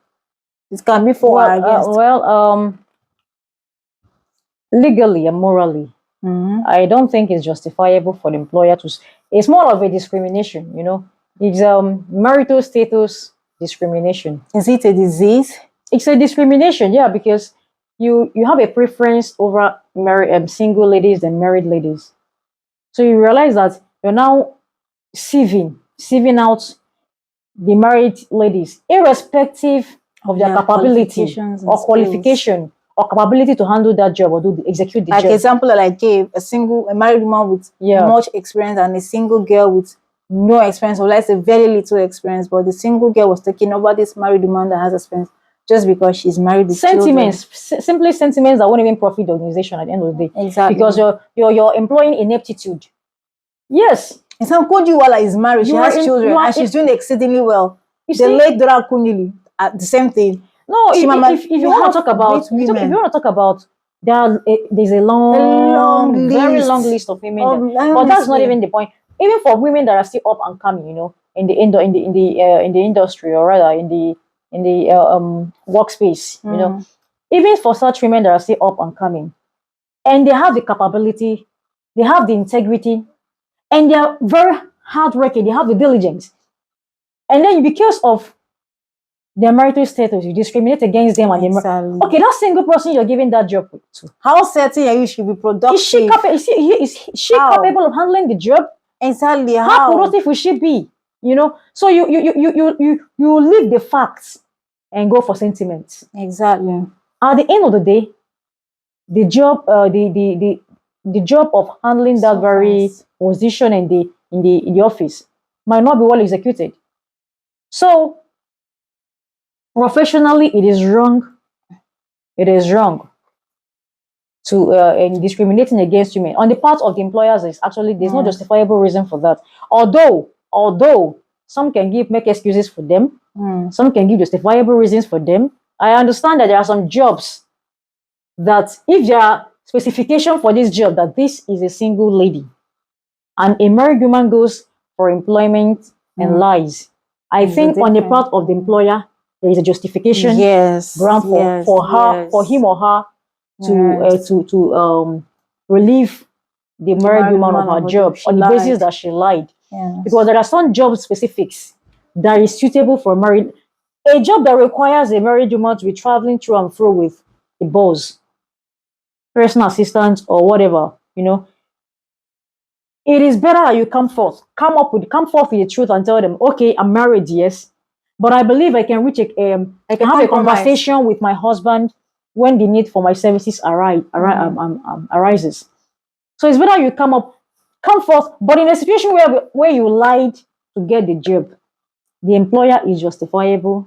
it can be for or against. Legally and morally, I don't think it's justifiable for the employer to. It's more of a discrimination, you know. It's marital status discrimination. Is it a disease? It's a discrimination, yeah, because you have a preference over single ladies than married ladies. So you realize that you're now sieving out the married ladies, irrespective of their capability or qualification or capability to handle that job or execute the job. Like example that I gave, a married woman with much experience and a single girl with no experience, or let's say very little experience, but the single girl was taking over this married woman that has experience. just because she's married with sentiments, simply sentiments that won't even profit the organization at the end of the day. Exactly. Because you're employing ineptitude. Yes. And some Kojiwala is married, she has children, and she's doing exceedingly well. The late Dora Kunili, the same thing. No, if you want to talk about there's a long very long list of women, but that's not even the point. Even for women that are still up and coming, you know, in the industry, or rather in the workspace, you know, even for such women that are still up and coming, and they have the capability, they have the integrity, and they are very hardworking, they have the diligence, and then because of their marital status, you discriminate against them, and okay, that single person you're giving that job to, how certain are you should be productive? Is she capable of handling the job? Exactly. How productive will she be? You know, so you leave the facts and go for sentiments. Exactly. At the end of the day, the job, the job of handling that very position in the office might not be well executed. So professionally, it is wrong. It is wrong to in discriminating against women on the part of the employers. Is actually there's no justifiable reason for that. Although some can make excuses for them, some can give justifiable reasons for them. I understand that there are some jobs that if there are specification for this job that this is a single lady, and a married woman goes for employment and lies, I think on the part of the employer there is a justification, ground for him or her to relieve the married woman of her job on the basis that she lied. Because there are some job specifics that is suitable for married. A job that requires a married woman to be traveling through and fro with a boss, personal assistant, or whatever, you know, it is better that you come forth with the truth and tell them, okay, I'm married, yes, but I believe I can have a conversation with my husband when the need for my services arises. So it's better you come forth, but in a situation where you lied to get the job, the employer is justified to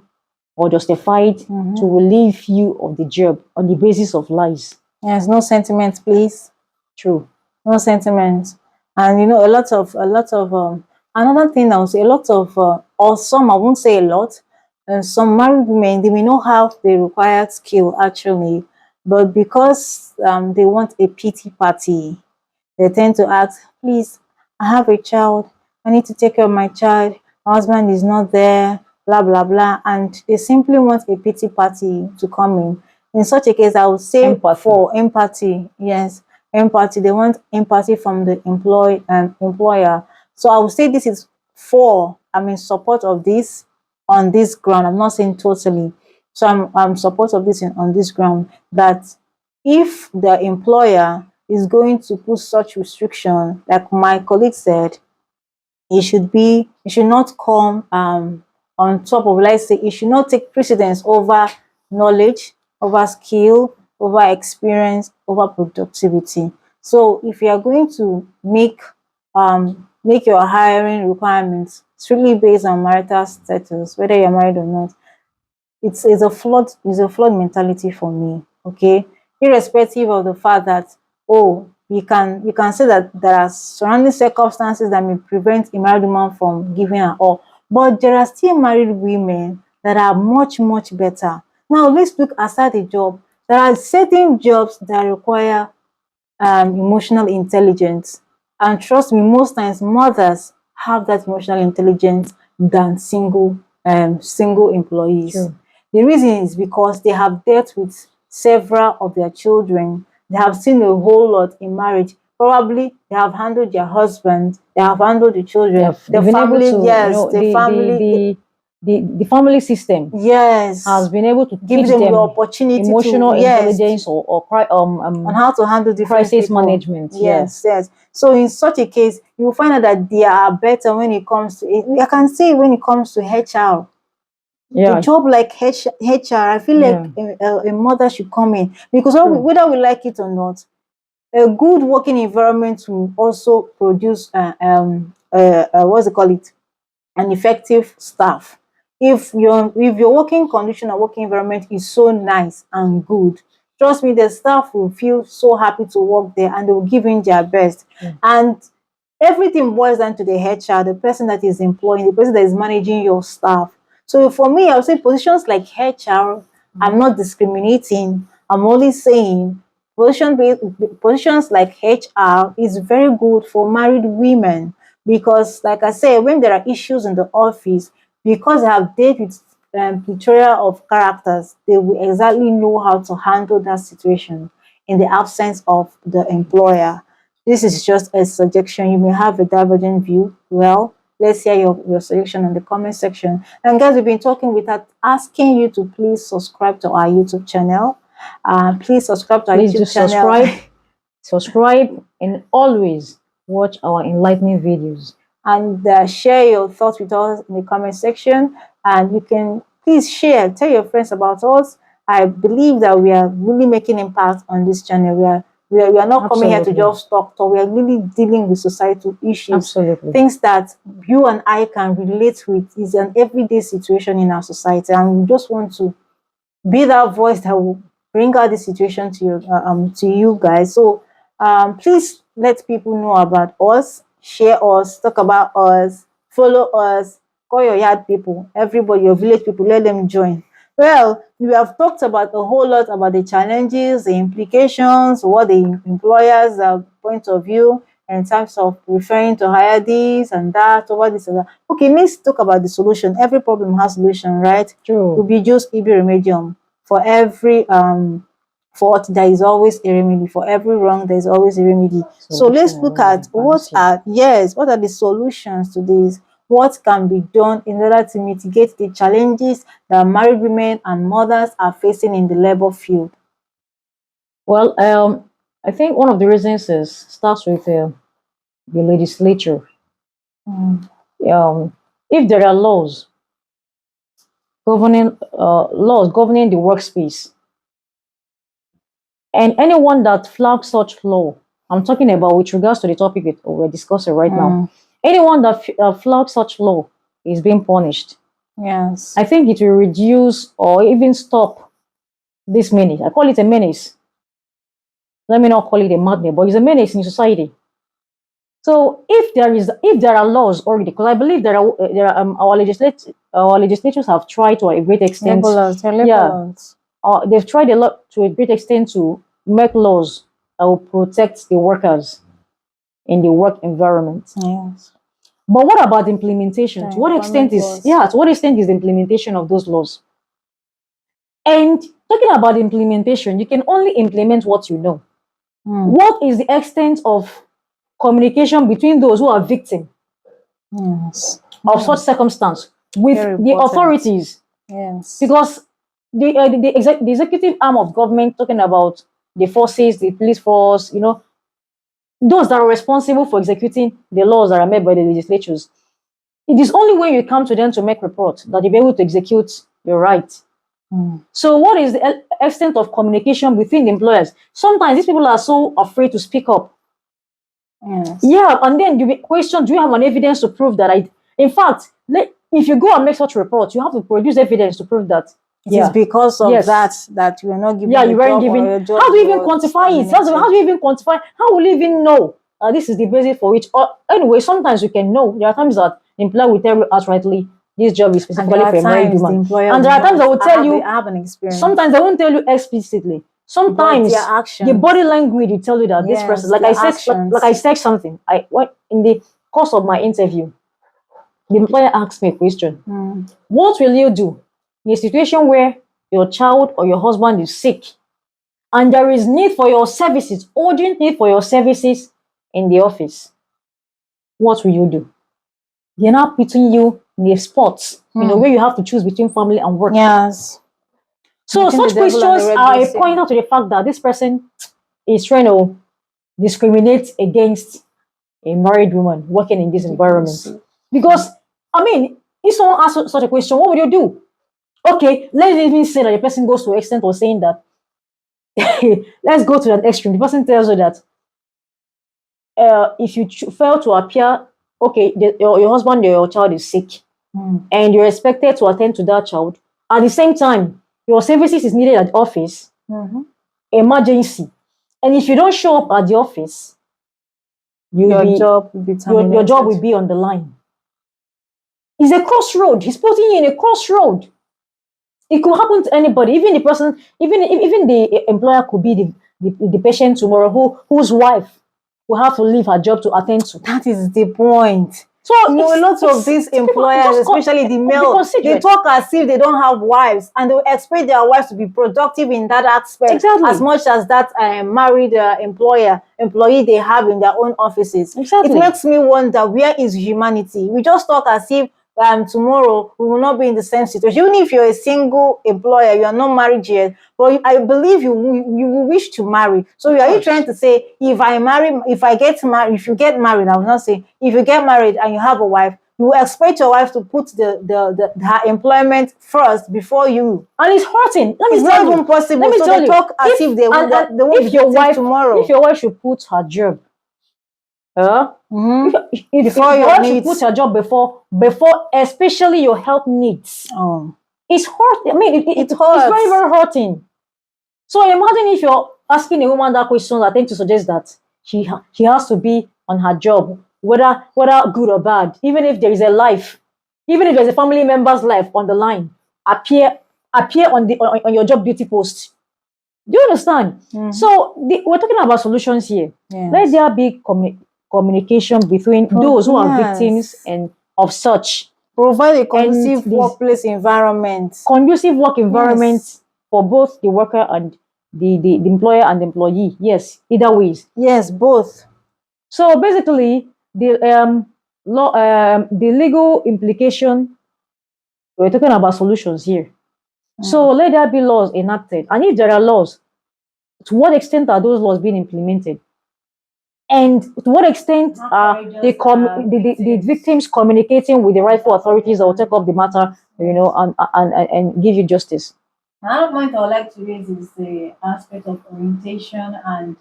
relieve you of the job on the basis of lies. Yes, no sentiments, please. True. No sentiments. And you know, a lot of another thing I would say, a lot of or some, I won't say a lot, some married women, they may not have the required skill actually, but because they want a pity party, they tend to ask, please, I have a child, I need to take care of my child, my husband is not there, blah blah blah, and they simply want a pity party to come in. In such a case, I would say for empathy, yes, empathy. They want empathy from the employer. So I would say this is support of this on this ground. I'm not saying totally. So I'm support of this on this ground, that if the employer is going to put such restriction, like my colleague said, it should not come on top of, let's say, it should not take precedence over knowledge, over skill, over experience, over productivity. So if you are going to make your hiring requirements strictly based on marital status, whether you're married or not, it's a flawed mentality for me. Okay, irrespective of the fact that, oh, you can say that there are surrounding circumstances that may prevent a married woman from giving her all, but there are still married women that are much better. Now let's look aside the job. There are certain jobs that require emotional intelligence, and trust me, most times mothers have that emotional intelligence than single employees. True. The reason is because they have dealt with several of their children. They have seen a whole lot in marriage. Probably they have handled their husbands, they have handled the children, the family. The family system, yes, has been able to give them the opportunity, emotional intelligence, on how to handle different crisis management. Yes. So in such a case, you will find out that they are better when it comes to it. I can say when it comes to HR. Yeah. A job like HR, I feel like a mother should come in, because whether we like it or not, a good working environment will also produce what's it called, an effective staff. If your working condition and working environment is so nice and good, trust me, the staff will feel so happy to work there and they will give in their best. And everything boils down to the HR, the person that is employing, the person that is managing your staff. So for me, I would say positions like HR, I'm not discriminating. I'm only saying positions like HR is very good for married women because, like I said, when there are issues in the office, because they have dealt with plethora of characters, they will exactly know how to handle that situation in the absence of the employer. This is just a suggestion. You may have a divergent view. Well, let's hear your suggestion in the comment section. And guys, we've been talking without asking you to please subscribe to our YouTube channel. Please subscribe to our Please YouTube do channel. subscribe, and always watch our enlightening videos. And share your thoughts with us in the comment section. And you can please share, tell your friends about us. I believe that we are really making impact on this channel. We are not coming here to just talk. We are really dealing with societal issues. Things that you and I can relate with. Is an everyday situation in our society, and we just want to be that voice that will bring out the situation to you guys. So please let people know about us, share us, talk about us, follow us, call your yard people, everybody, your village people, let them join. Well, we have talked about a whole lot about the challenges, the implications, what the employers' point of view in terms of referring to hire this and that, over this and that. Okay, let's talk about the solution. Every problem has solution, right? True. To be just ibi remedium. For every fault, there is always a remedy. For every wrong, there is always a remedy. So let's look at what are the solutions to this. What can be done in order to mitigate the challenges that married women and mothers are facing in the labor field? Well, I think one of the reasons starts with the legislature. If there are laws governing the workspace, and anyone that flags such law, I'm talking about with regards to the topic we're discussing right now, anyone that flags such law is being punished. Yes. I think it will reduce or even stop this menace. I call it a menace. Let me not call it a madness, but it's a menace in society. So if there are laws already, because I believe our legislators have tried to a great extent. They've tried a lot to a great extent to make laws that will protect the workers in the work environment. Yes. But what about implementation? To what extent is the implementation of those laws? And talking about implementation, you can only implement what you know. What is the extent of communication between those who are victims of such circumstance with the authorities? Yes. Because the executive arm of government, talking about the forces, the police force, those that are responsible for executing the laws that are made by the legislatures. It is only when you come to them to make reports that you'll be able to execute your right. So what is the extent of communication between the employers? Sometimes these people are so afraid to speak up. Yes. Yeah, and then you be questioned, do you have an evidence to prove that in fact, if you go and make such reports, you have to produce evidence to prove that. It is because of that you are not given you weren't given. How do you even quantify it? How do you even quantify? How will you even know this is the basis for which? Anyway, sometimes you can know. There are times that the employer will tell you outrightly, this job is specifically for a married woman. And there are times they will tell you. I have an experience. Sometimes they won't tell you explicitly. Sometimes the body language will tell you that this person, like I said something. In the course of my interview, the employer asked me a question. What will you do in a situation where your child or your husband is sick and there is need for your services, urgent need for your services in the office? What will you do? They're now putting you in a spot, where you have to choose between family and work. Yes. So such questions are a pointer to the fact that this person is trying to discriminate against a married woman working in this environment. Because, if someone asks such a question, what would you do? Okay, let's even say that the person goes to the extent of saying that, let's go to an extreme. The person tells you that if you fail to appear, okay, your husband or your child is sick, and you're expected to attend to that child. At the same time, your services is needed at the office, emergency. And if you don't show up at the office, your job will be terminated. Your job will be on the line. It's a crossroad. He's putting you in a crossroad. It could happen to anybody, even the person, even the employer could be the patient tomorrow whose wife will have to leave her job to attend to. That is the point. So a lot of these employers, especially the male, they talk as if they don't have wives, and they expect their wives to be productive in that aspect as much as that married employee they have in their own offices. It makes me wonder, where is humanity? We just talk as if tomorrow we will not be in the same situation. Even if you're a single employer, you are not married yet, but I believe you wish to marry. So are you trying to say, if you get married, I will not say, if you get married and you have a wife, you expect your wife to put her employment first before you, and it's hurting. It's not even possible. Let me tell you, talk as if they won't if your wife tomorrow. If your wife should put her job, if your wife should put her job before, especially your health needs. It's hurt. I mean, it hurts. It's very, very hurting. So imagine if you're asking a woman that question, I think to suggest that she has to be on her job, whether good or bad, even if there is a life, even if there's a family member's life on the line, appear on your job duty post. Do you understand? So we're talking about solutions here. Let there be communication between those who are victims and of such. Provide a conducive workplace environment. Conducive work environment for both the worker and the employer and the employee. Yes, either ways. Yes, both. So basically, the legal implication, we're talking about solutions here. So let there be laws enacted. And if there are laws, to what extent are those laws being implemented? And to what extent are the victims communicating with the rightful authorities that will take up the matter, and give you justice? Another point I would like to raise is the aspect of orientation and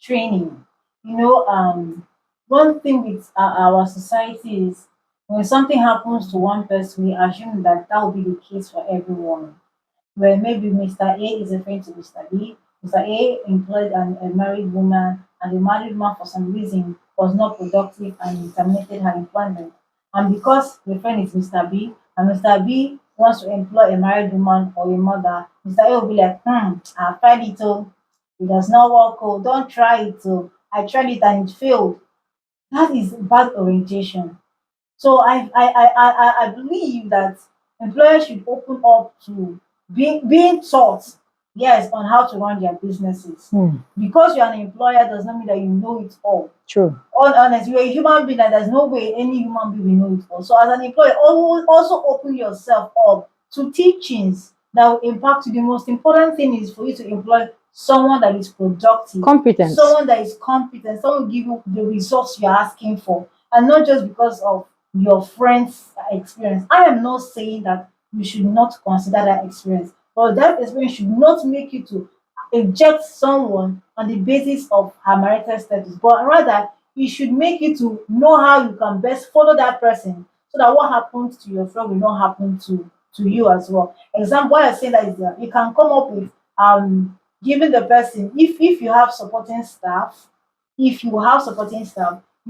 training. One thing with our society is, when something happens to one person, we assume that will be the case for everyone. Where maybe Mr. A is a friend to Mr. B. Mr. A employed a married woman, and the married man, for some reason, was not productive and terminated her employment. And because the friend is Mr. B, and Mr. B wants to employ a married woman or a mother, Mr. A will be like, I tried it, it does not work, don't try it, I tried it and it failed. That is bad orientation. So I believe that employers should open up to being taught, yes, on how to run their businesses. Because you're an employer does not mean that you know it all. True. Honestly, you're a human being, and there's no way any human being will know it all. So as an employer, also open yourself up to teachings that will impact you. The most important thing is for you to employ someone that is productive, competent, someone that is competent, someone will give you the results you're asking for, and not just because of your friend's experience. I am not saying that you should not consider that experience, but that experience should not make you to eject someone on the basis of her marital status, but rather it should make you to know how you can best follow that person, so that what happens to your friend will not happen to you as well. Example, what I say that is that you can come up with giving the person, if you have supporting staff, you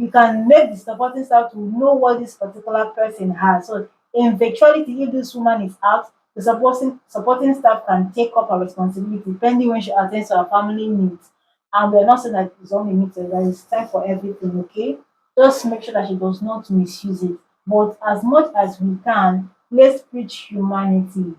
can make the supporting staff to know what this particular person has. So in virtuality, if this woman is out, the supporting staff can take up her responsibility depending when she attends to her family needs. And we're not saying that it's unlimited, there is time for everything, okay? Just make sure that she does not misuse it. But as much as we can, let's preach humanity.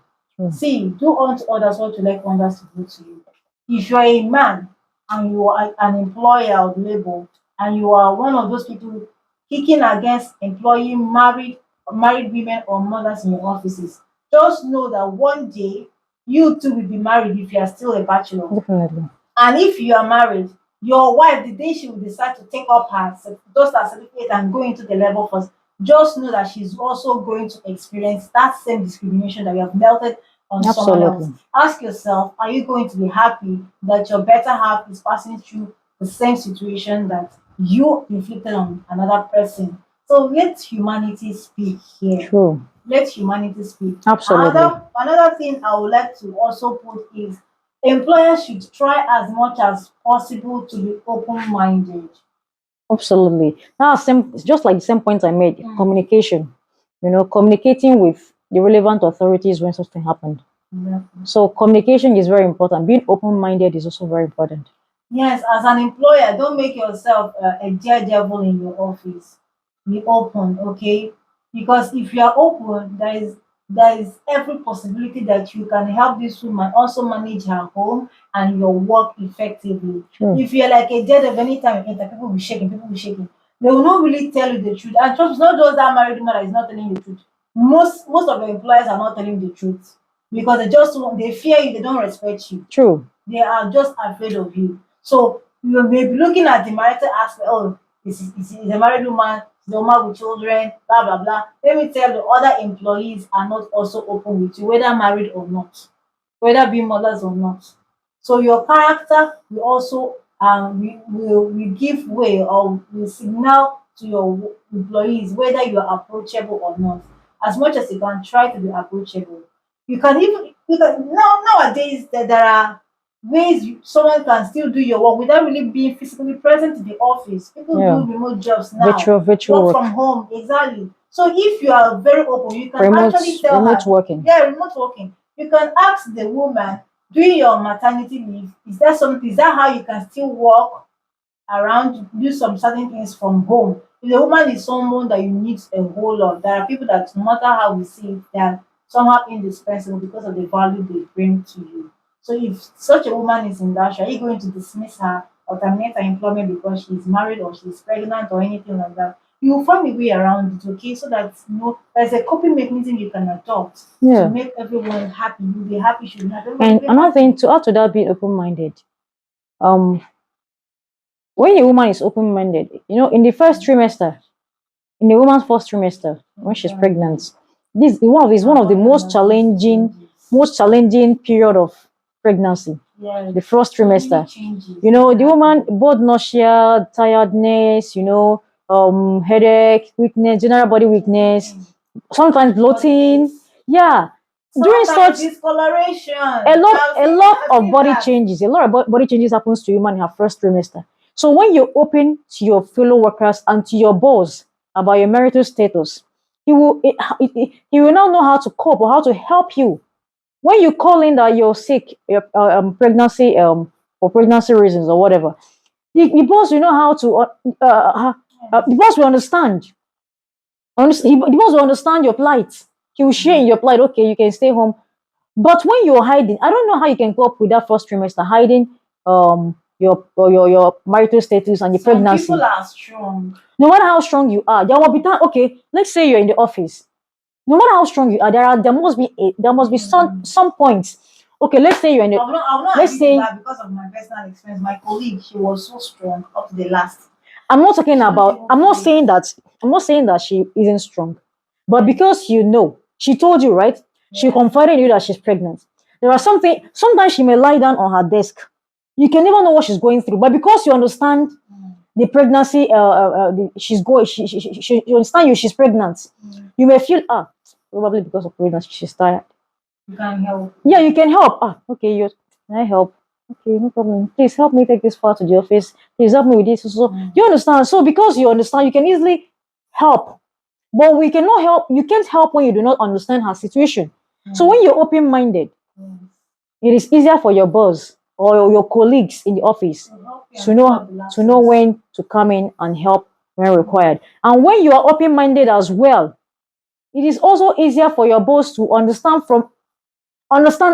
See, do unto others what you like others to do to you. If you are a man and you are an employer of labor, and you are one of those people kicking against employing married women or mothers in your offices, just know that one day you too will be married if you are still a bachelor. Definitely. And if you are married, your wife, the day she will decide to take up her certificate and go into the labor force, just know that she's also going to experience that same discrimination that you have melted on someone else. Ask yourself, are you going to be happy that your better half is passing through the same situation that you inflicted on another person? So let humanity speak here. True. Let humanity speak. Absolutely. Another thing I would like to also put is employers should try as much as possible to be open-minded. Absolutely. Now, same, it's just like the same point I made. Communication. Communicating with the relevant authorities when something happened. Exactly. So communication is very important. Being open-minded is also very important. Yes, as an employer, don't make yourself a daredevil in your office. Be open, okay? Because if you are open, there is every possibility that you can help this woman also manage her home and your work effectively. Sure. If you're like a daredevil, anytime you enter, people will be shaking, people will be shaking. They will not really tell you the truth. And trust, it's not just that married woman that is not telling you the truth. Most of the employers are not telling you the truth because they fear you, they don't respect you. True. They are just afraid of you. So you may be looking at the marital aspect. Oh, this is a married woman, she's a woman with children, blah blah blah. Let me tell the other employees are not also open with you, whether married or not, whether being mothers or not. So your character will also will give way or will signal to your employees whether you are approachable or not. As much as you can try to be approachable, nowadays there are ways someone can still do your work without really being physically present in the office. People Yeah. do remote jobs now, Virtual work work. from home. Exactly. So if you are very open, you can Remote actually tell remote her, working. yeah, remote working. You can ask the woman during your maternity leave, is that how you can still work around, do some certain things from home? If the woman is someone that you need a whole lot, there are people that no matter how we see it, they are somehow indispensable because of the value they bring to you. So if such a woman is in that, are you going to dismiss her or terminate her employment because she's married or she's pregnant or anything like that? You will find a way around it, okay? So that there's a coping mechanism you can adopt to Yeah. make everyone happy. You'll be happy, she'll be happy, everybody And will be another thing happy. to add to that, being open-minded. Um, when a woman is open-minded, in the first trimester, in a woman's first trimester, when she's pregnant, this is one of the most challenging period of pregnancy. Yeah, The first so many trimester. changes. The woman, both nausea, tiredness, headache, weakness, general body weakness, sometimes bloating. Yeah. During Sometimes such discoloration. a lot I've of seen body that. changes, body changes happens to women in her first trimester. So when you're open to your fellow workers and to your boss about your marital status, he will now know how to cope or how to help you. When you call in that you're sick, pregnancy, for pregnancy reasons or whatever, the boss will know how to the boss will understand. The boss will understand your plight. He will share in your plight. Okay, you can stay home. But when you're hiding, I don't know how you can cope with that first trimester, hiding your marital status and your Some pregnancy. people are strong. No matter how strong you are, there will be time. Okay, let's say you're in the office. No matter how strong you are, there must be some points. Okay, let's say you're in the I'll not let's agree to say that because of my personal experience. My colleague, she was so strong up to the last. I'm not talking She won't about even I'm not feel it. saying that she isn't strong. But Yes. because she told you, right? She Yes. confided in you that she's pregnant. There are sometimes she may lie down on her desk. You can never know what she's going through. But because you understand the pregnancy, she's going, you understand she's pregnant. You may feel, probably because of pregnancy, she's tired. You can help. Yeah, you can help. Okay, can I help? Okay, no problem. Please help me take this far to the office. Please help me with this. So you understand. So because you understand, you can easily help. But we cannot help. You can't help when you do not understand her situation. So when you're open-minded, it is easier for your boss or your colleagues in the office to know when to come in and help when required. And when you are open-minded as well, it is also easier for your boss to understand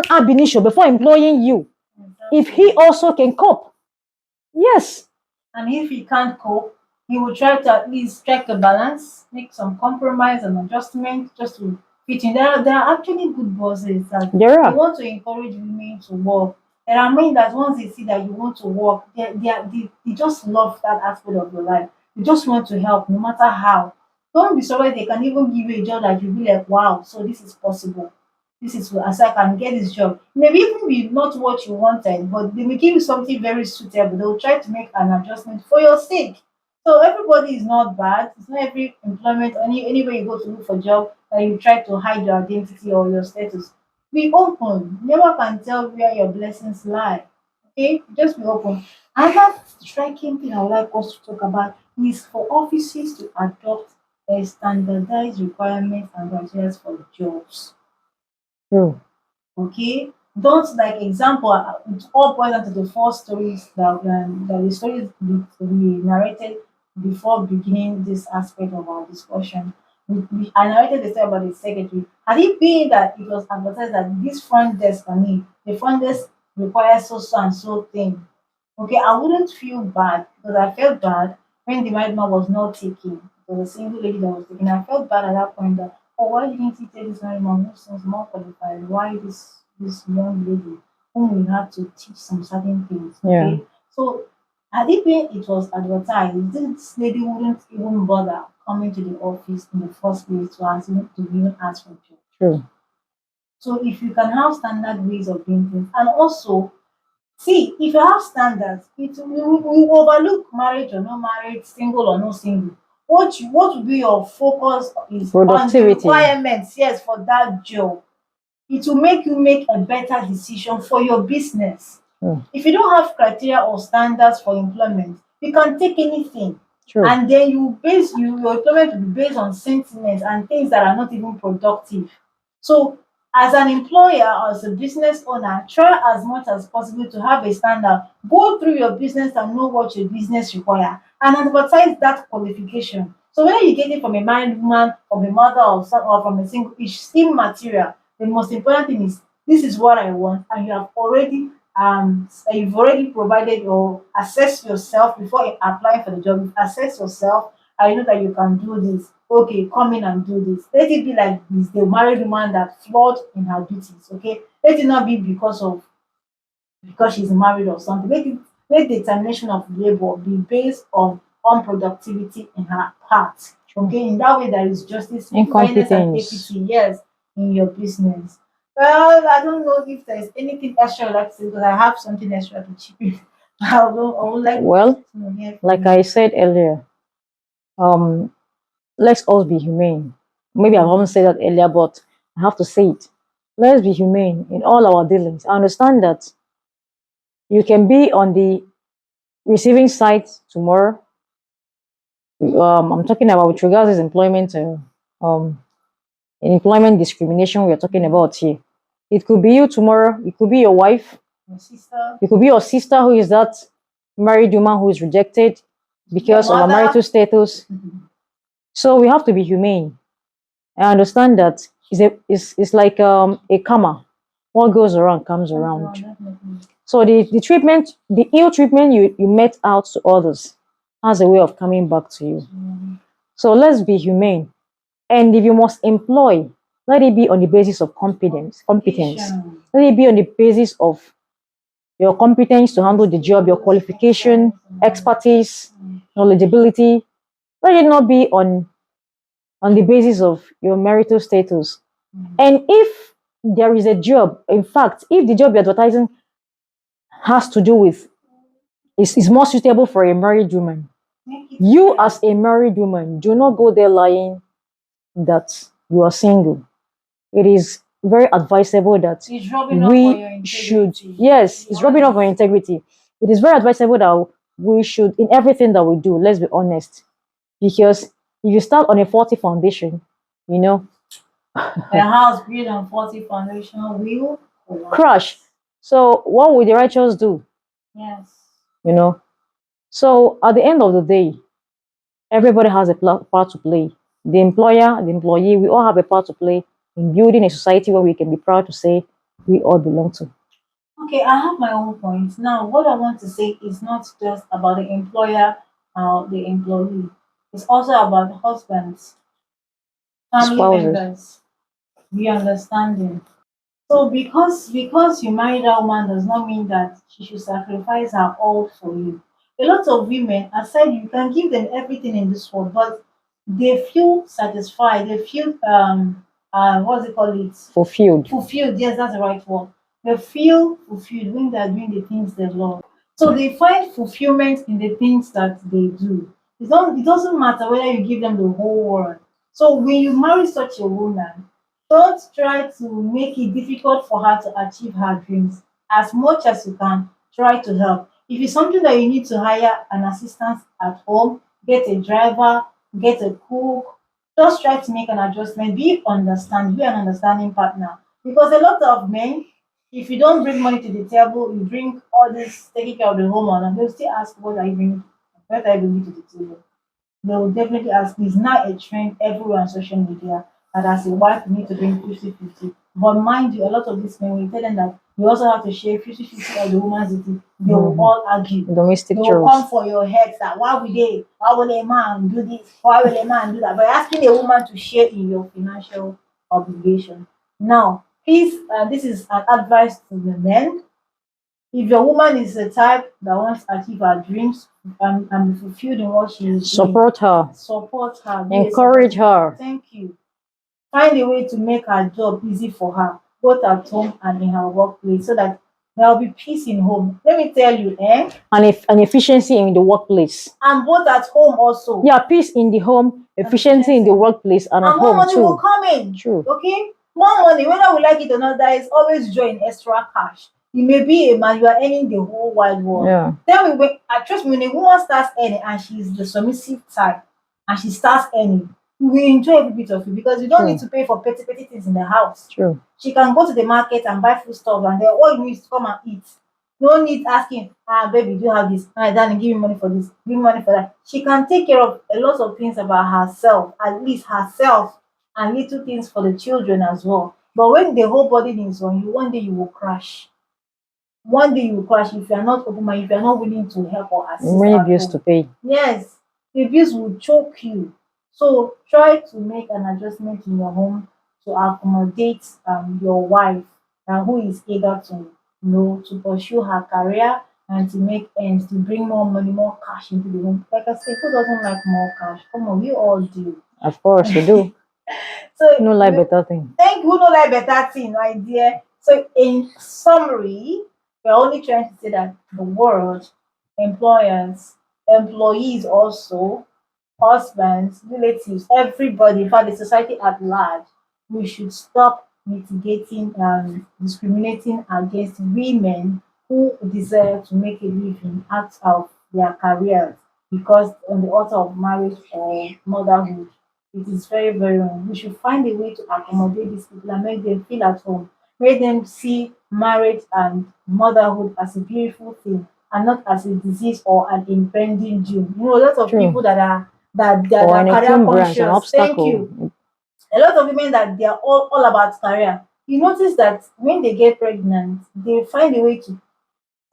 ab initio before employing you. If he also can cope. Yes. And if he can't cope, he will try to at least strike a balance, make some compromise and adjustment just to fit in. There are actually good bosses that There they are. want to encourage women to work. There are men that once they see that you want to work, they just love that aspect of your life. They just want to help no matter how. Don't be surprised they can even give you a job that you'll be like, wow, so this is possible. This is as I can get this job. Maybe even be not what you wanted, but they will give you something very suitable. They'll try to make an adjustment for your sake. So everybody is not bad. It's not every employment, anywhere you go to look for job that you try to hide your identity or your status. Be open. Never can tell where your blessings lie. Okay, just be open. Another striking thing I would like us to talk about is for offices to adopt a standardized requirements and criteria for jobs. True. Okay, don't like example. It all boils down to the four stories that the stories we narrated before beginning this aspect of our discussion. I narrated the story about the secretary. Had it been that it was advertised that this front desk can need the front desk requires so and so thing, okay, I wouldn't feel bad because I felt bad when the married man was not taking. It was a single lady that was taking. I felt bad at that point that, oh, why didn't he take this married man who seems more qualified? Why this young lady whom we had to teach some certain things? Yeah. Okay. So had it been it was advertised, this lady wouldn't even bother coming to the office in the first place to even ask for a job. True. So if you can have standard ways of doing things, and also see, if you have standards, we overlook marriage or no marriage, single or no single. What will be your focus is on the Productivity. requirements, yes, for that job. It will make you make a better decision for your business. True. If you don't have criteria or standards for employment, you can take anything. True. And then your employment will be based on sentiments and things that are not even productive. So as an employer or as a business owner, try as much as possible to have a standard. Go through your business and know what your business require and advertise that qualification. So whether you get it from a married woman, from a mother or from a single, it's still material. The most important thing is this is what I want, and you've already provided or assessed yourself before applying for the job. You've assessed yourself and you know that you can do this. Okay, come in and do this. Let it be like this, the married woman that flawed in her duties. Okay, let it not be because she's married or something. Let the termination of labor be based on unproductivity in her part. Okay, in that way there is justice, fairness, and Incompetence. equity. Yes, in your business. Well, I don't know if there's anything extra I'd like to say because I have something extra to chip in. I would like Well, to hear from like you. I said earlier, um, let's all be humane. Maybe I haven't said that earlier, but I have to say it. Let's be humane in all our dealings. I understand that you can be on the receiving side tomorrow. I'm talking about with regards to employment, um, employment discrimination we are talking about here. It could be you tomorrow. It could be your wife. My sister, It could be your sister who is that married woman who is rejected because your of her mother. marital status. So we have to be humane. I understand that it's like a karma. What goes around comes around. Definitely. So the treatment, the ill treatment you met out to others has a way of coming back to you. So let's be humane. And if you must employ, let it be on the basis of competence. Education. Let it be on the basis of your competence to handle the job, your qualification, expertise, knowledgeability. Let it not be on the basis of your marital status. And if there is a job, in fact, if the job you're advertising has to do with is more suitable for a married woman, Make it you clear. as a married woman, do not go there lying that you are single. It is very advisable that It's rubbing off on your we should, integrity. yes, Be it's rubbing off our honest. integrity. It is very advisable that we should, in everything that we do, let's be honest. Because if you start on a faulty foundation, you know, A house built on faulty foundation will collapse. crash. So what will the righteous do? Yes. You know? So at the end of the day, everybody has a part to play. The employer, the employee, we all have a part to play in building a society where we can be proud to say we all belong to. Okay, I have my own points. Now, what I want to say is not just about the employer or the employee. It's also about husbands, family Spouses. members, the understanding. So because you married that woman does not mean that she should sacrifice her all for you. A lot of women, aside you can give them everything in this world, but they feel satisfied. They feel what's it called it? Fulfilled. Fulfilled. Yes, that's the right word. They feel fulfilled when they're doing the things they love. So they find fulfillment in the things that they do. It doesn't matter whether you give them the whole world. So when you marry such a woman, don't try to make it difficult for her to achieve her dreams. As much as you can, try to help. If it's something that you need to hire an assistant at home, get a driver, get a cook, just try to make an adjustment. Be an understanding partner. Because a lot of men, if you don't bring money to the table, you bring all this taking care of the home, and they'll still ask, what are you bringing to the table? They will definitely ask. It's not a trend everywhere on social media that as a wife you need to bring 50-50. But mind you, a lot of these men, we tell them that you also have to share 50-50 of the woman's duty. They will Mhm. all argue. Domestic They will come chores. for your head that why will a man do this? Why will a man do that? By asking a woman to share in your financial obligation. Now, please, this is an advice to the men. If your woman is the type that wants to achieve her dreams and be fulfilled in what she is doing, Support her. support her, be a Encourage supportive partner. her. Thank you. Find a way to make her job easy for her, both at home and in her workplace, so that there will be peace in home. Let me tell you, And if an efficiency in the workplace. and both at home also. Yeah, peace in the home, efficiency in the workplace, and at And more home money will too. come in. True. Okay? More money, whether we like it or not, there is always joy in extra cash. You may be a man, you are earning the whole wide world. Yeah. Then trust me, when a woman starts earning and she's the submissive type and she starts earning, you will enjoy every bit of it because you don't True. need to pay for petty things in the house. True. She can go to the market and buy food stuff, and then all you need is to come and eat. No need asking, baby, do you have this? Darling, give me money for this, give me money for that. She can take care of a lot of things about herself, at least herself, and little things for the children as well. But when the whole burden is on you, one day you will crash. One day you will crash if you are not open minded, if you are not willing to help or assist Many at bills to home. pay. Yes, the bills will choke you. So try to make an adjustment in your home to accommodate your wife who is eager to to pursue her career and to make ends to bring more money, more cash into the home. Like I said, who doesn't like more cash? Come on, we all do. Of course, we do. So No lie, better thing. thank who know like better thing, my dear. So in summary, we're only trying to say that the world, employers, employees also, husbands, relatives, everybody, in fact the society at large, we should stop mitigating and discriminating against women who desire to make a living out of their careers because on the altar of marriage or motherhood it is very, very wrong. We should find a way to accommodate these people and make them feel at home. Make them see marriage and motherhood as a beautiful thing and not as a disease or an impending doom. You know, a lot of True. people that are Or that an career encumbrance, an conscious. Thank obstacle. you. A lot of women that they are all about career. You notice that when they get pregnant, they find a way to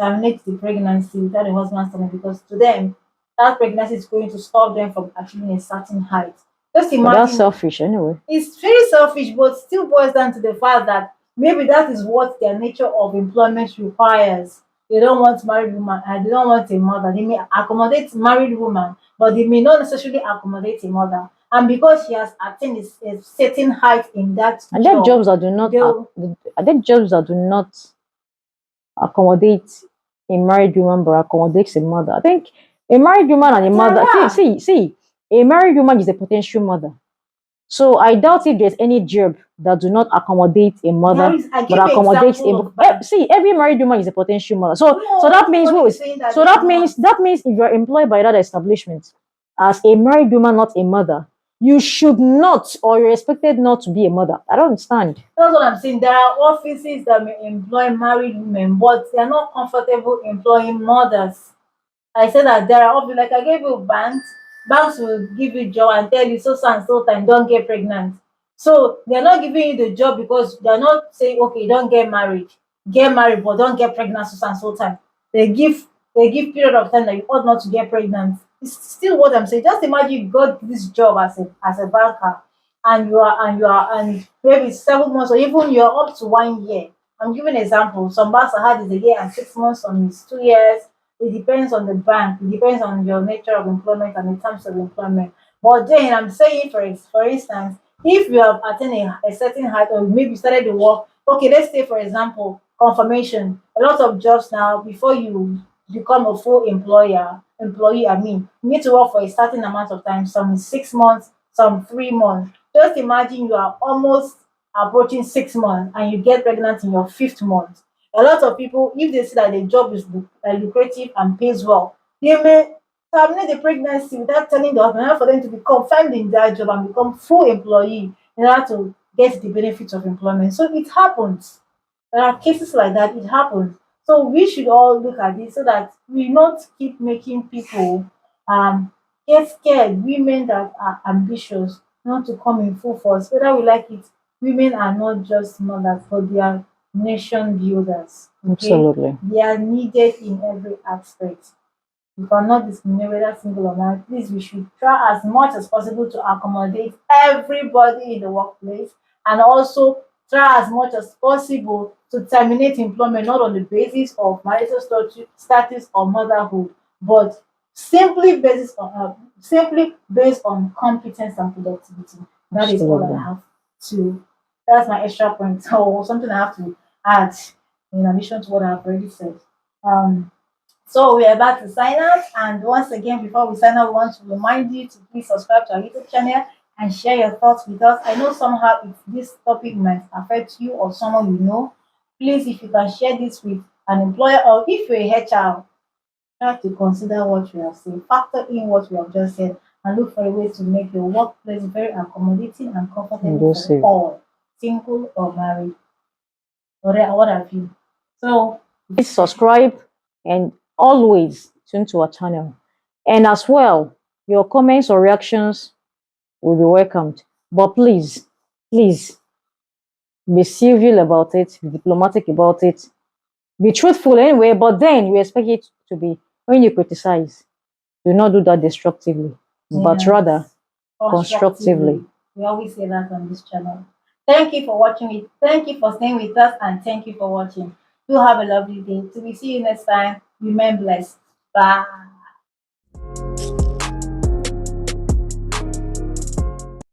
terminate the pregnancy without the husband's telling because to them that pregnancy is going to stop them from achieving a certain height. Just But that's imagine selfish anyway. it's very selfish, but still boils down to the fact that maybe that is what their nature of employment requires. They don't want married woman and they don't want a mother. They may accommodate married woman, but they may not necessarily accommodate a mother. And because she has attained a certain height in that And there are job, jobs that do not they'll are there jobs that do not accommodate a married woman but accommodates a mother. I think a married woman and a mother. yeah. See, a married woman is a potential mother. So I doubt if there's any job that do not accommodate a There mother is, I but give you accommodates example a of that. see every married woman is a potential mother. So No, that means nobody what? is saying that So they are not. that means if you're employed by that establishment as a married woman, not a mother, you should not or you're expected not to be a mother. I don't understand. That's what I'm saying. There are offices that may employ married women, but they are not comfortable employing mothers. I said that there are offices, like I gave you banks. Banks will give you job and tell you so and so time, don't get pregnant. So they're not giving you the job because they're not saying, okay, don't get married, but don't get pregnant so and so time. They give they give period of time that you ought not to get pregnant. It's still what I'm saying. Just imagine you got this job as a banker and maybe 7 months or even you're up to 1 year. I'm giving an example. Some banks are had is a year and 6 months, some is 2 years. It depends on the bank, it depends on your nature of employment and the terms of employment. But then I'm saying for instance, if you have attained a certain height or maybe started the work, okay, let's say for example, confirmation. A lot of jobs now, before you become a full employee, you need to work for a certain amount of time, some is 6 months, some 3 months. Just imagine you are almost approaching 6 months and you get pregnant in your fifth month. A lot of people, if they see that the job is lucrative and pays well, they may terminate the pregnancy without telling the husband, in order for them to be confirmed in that job and become full employee in order to get the benefits of employment. So it happens. There are cases like that, it happens. So we should all look at this so that we not keep making people um get scared. Women that are ambitious not to come in full force, whether we like it, women are not just mothers, but they are nation builders. Okay, Absolutely. they are needed in every aspect. We cannot discriminate whether single or married. Please, we should try as much as possible to accommodate everybody in the workplace, and also try as much as possible to terminate employment not on the basis of marital status or motherhood, but simply based on competence and productivity. That is all Absolutely. I have to. That's my extra point, or something I have to add in addition to what I've already said. Um, so we are about to sign out, and once again, before we sign out, we want to remind you to please subscribe to our YouTube channel and share your thoughts with us. I know somehow if this topic might affect you or someone you know, please, if you can share this with an employer, or if you're a HR, try to consider what we have said, factor in what we have just said, and look for a way to make your workplace very accommodating and comfortable for Conducive. all, single or married, or what have you. So Please subscribe and always tune to our channel. And as well, your comments or reactions will be welcomed. But please, please be civil about it, be diplomatic about it, be truthful anyway. But then we expect it to be, when you criticize, do not do that destructively, but rather yes, constructively. constructively. We always say that on this channel. Thank you for watching it. Thank you for staying with us, and thank you for watching. Do have a lovely day. Till we see you next time. Remain blessed. Bye.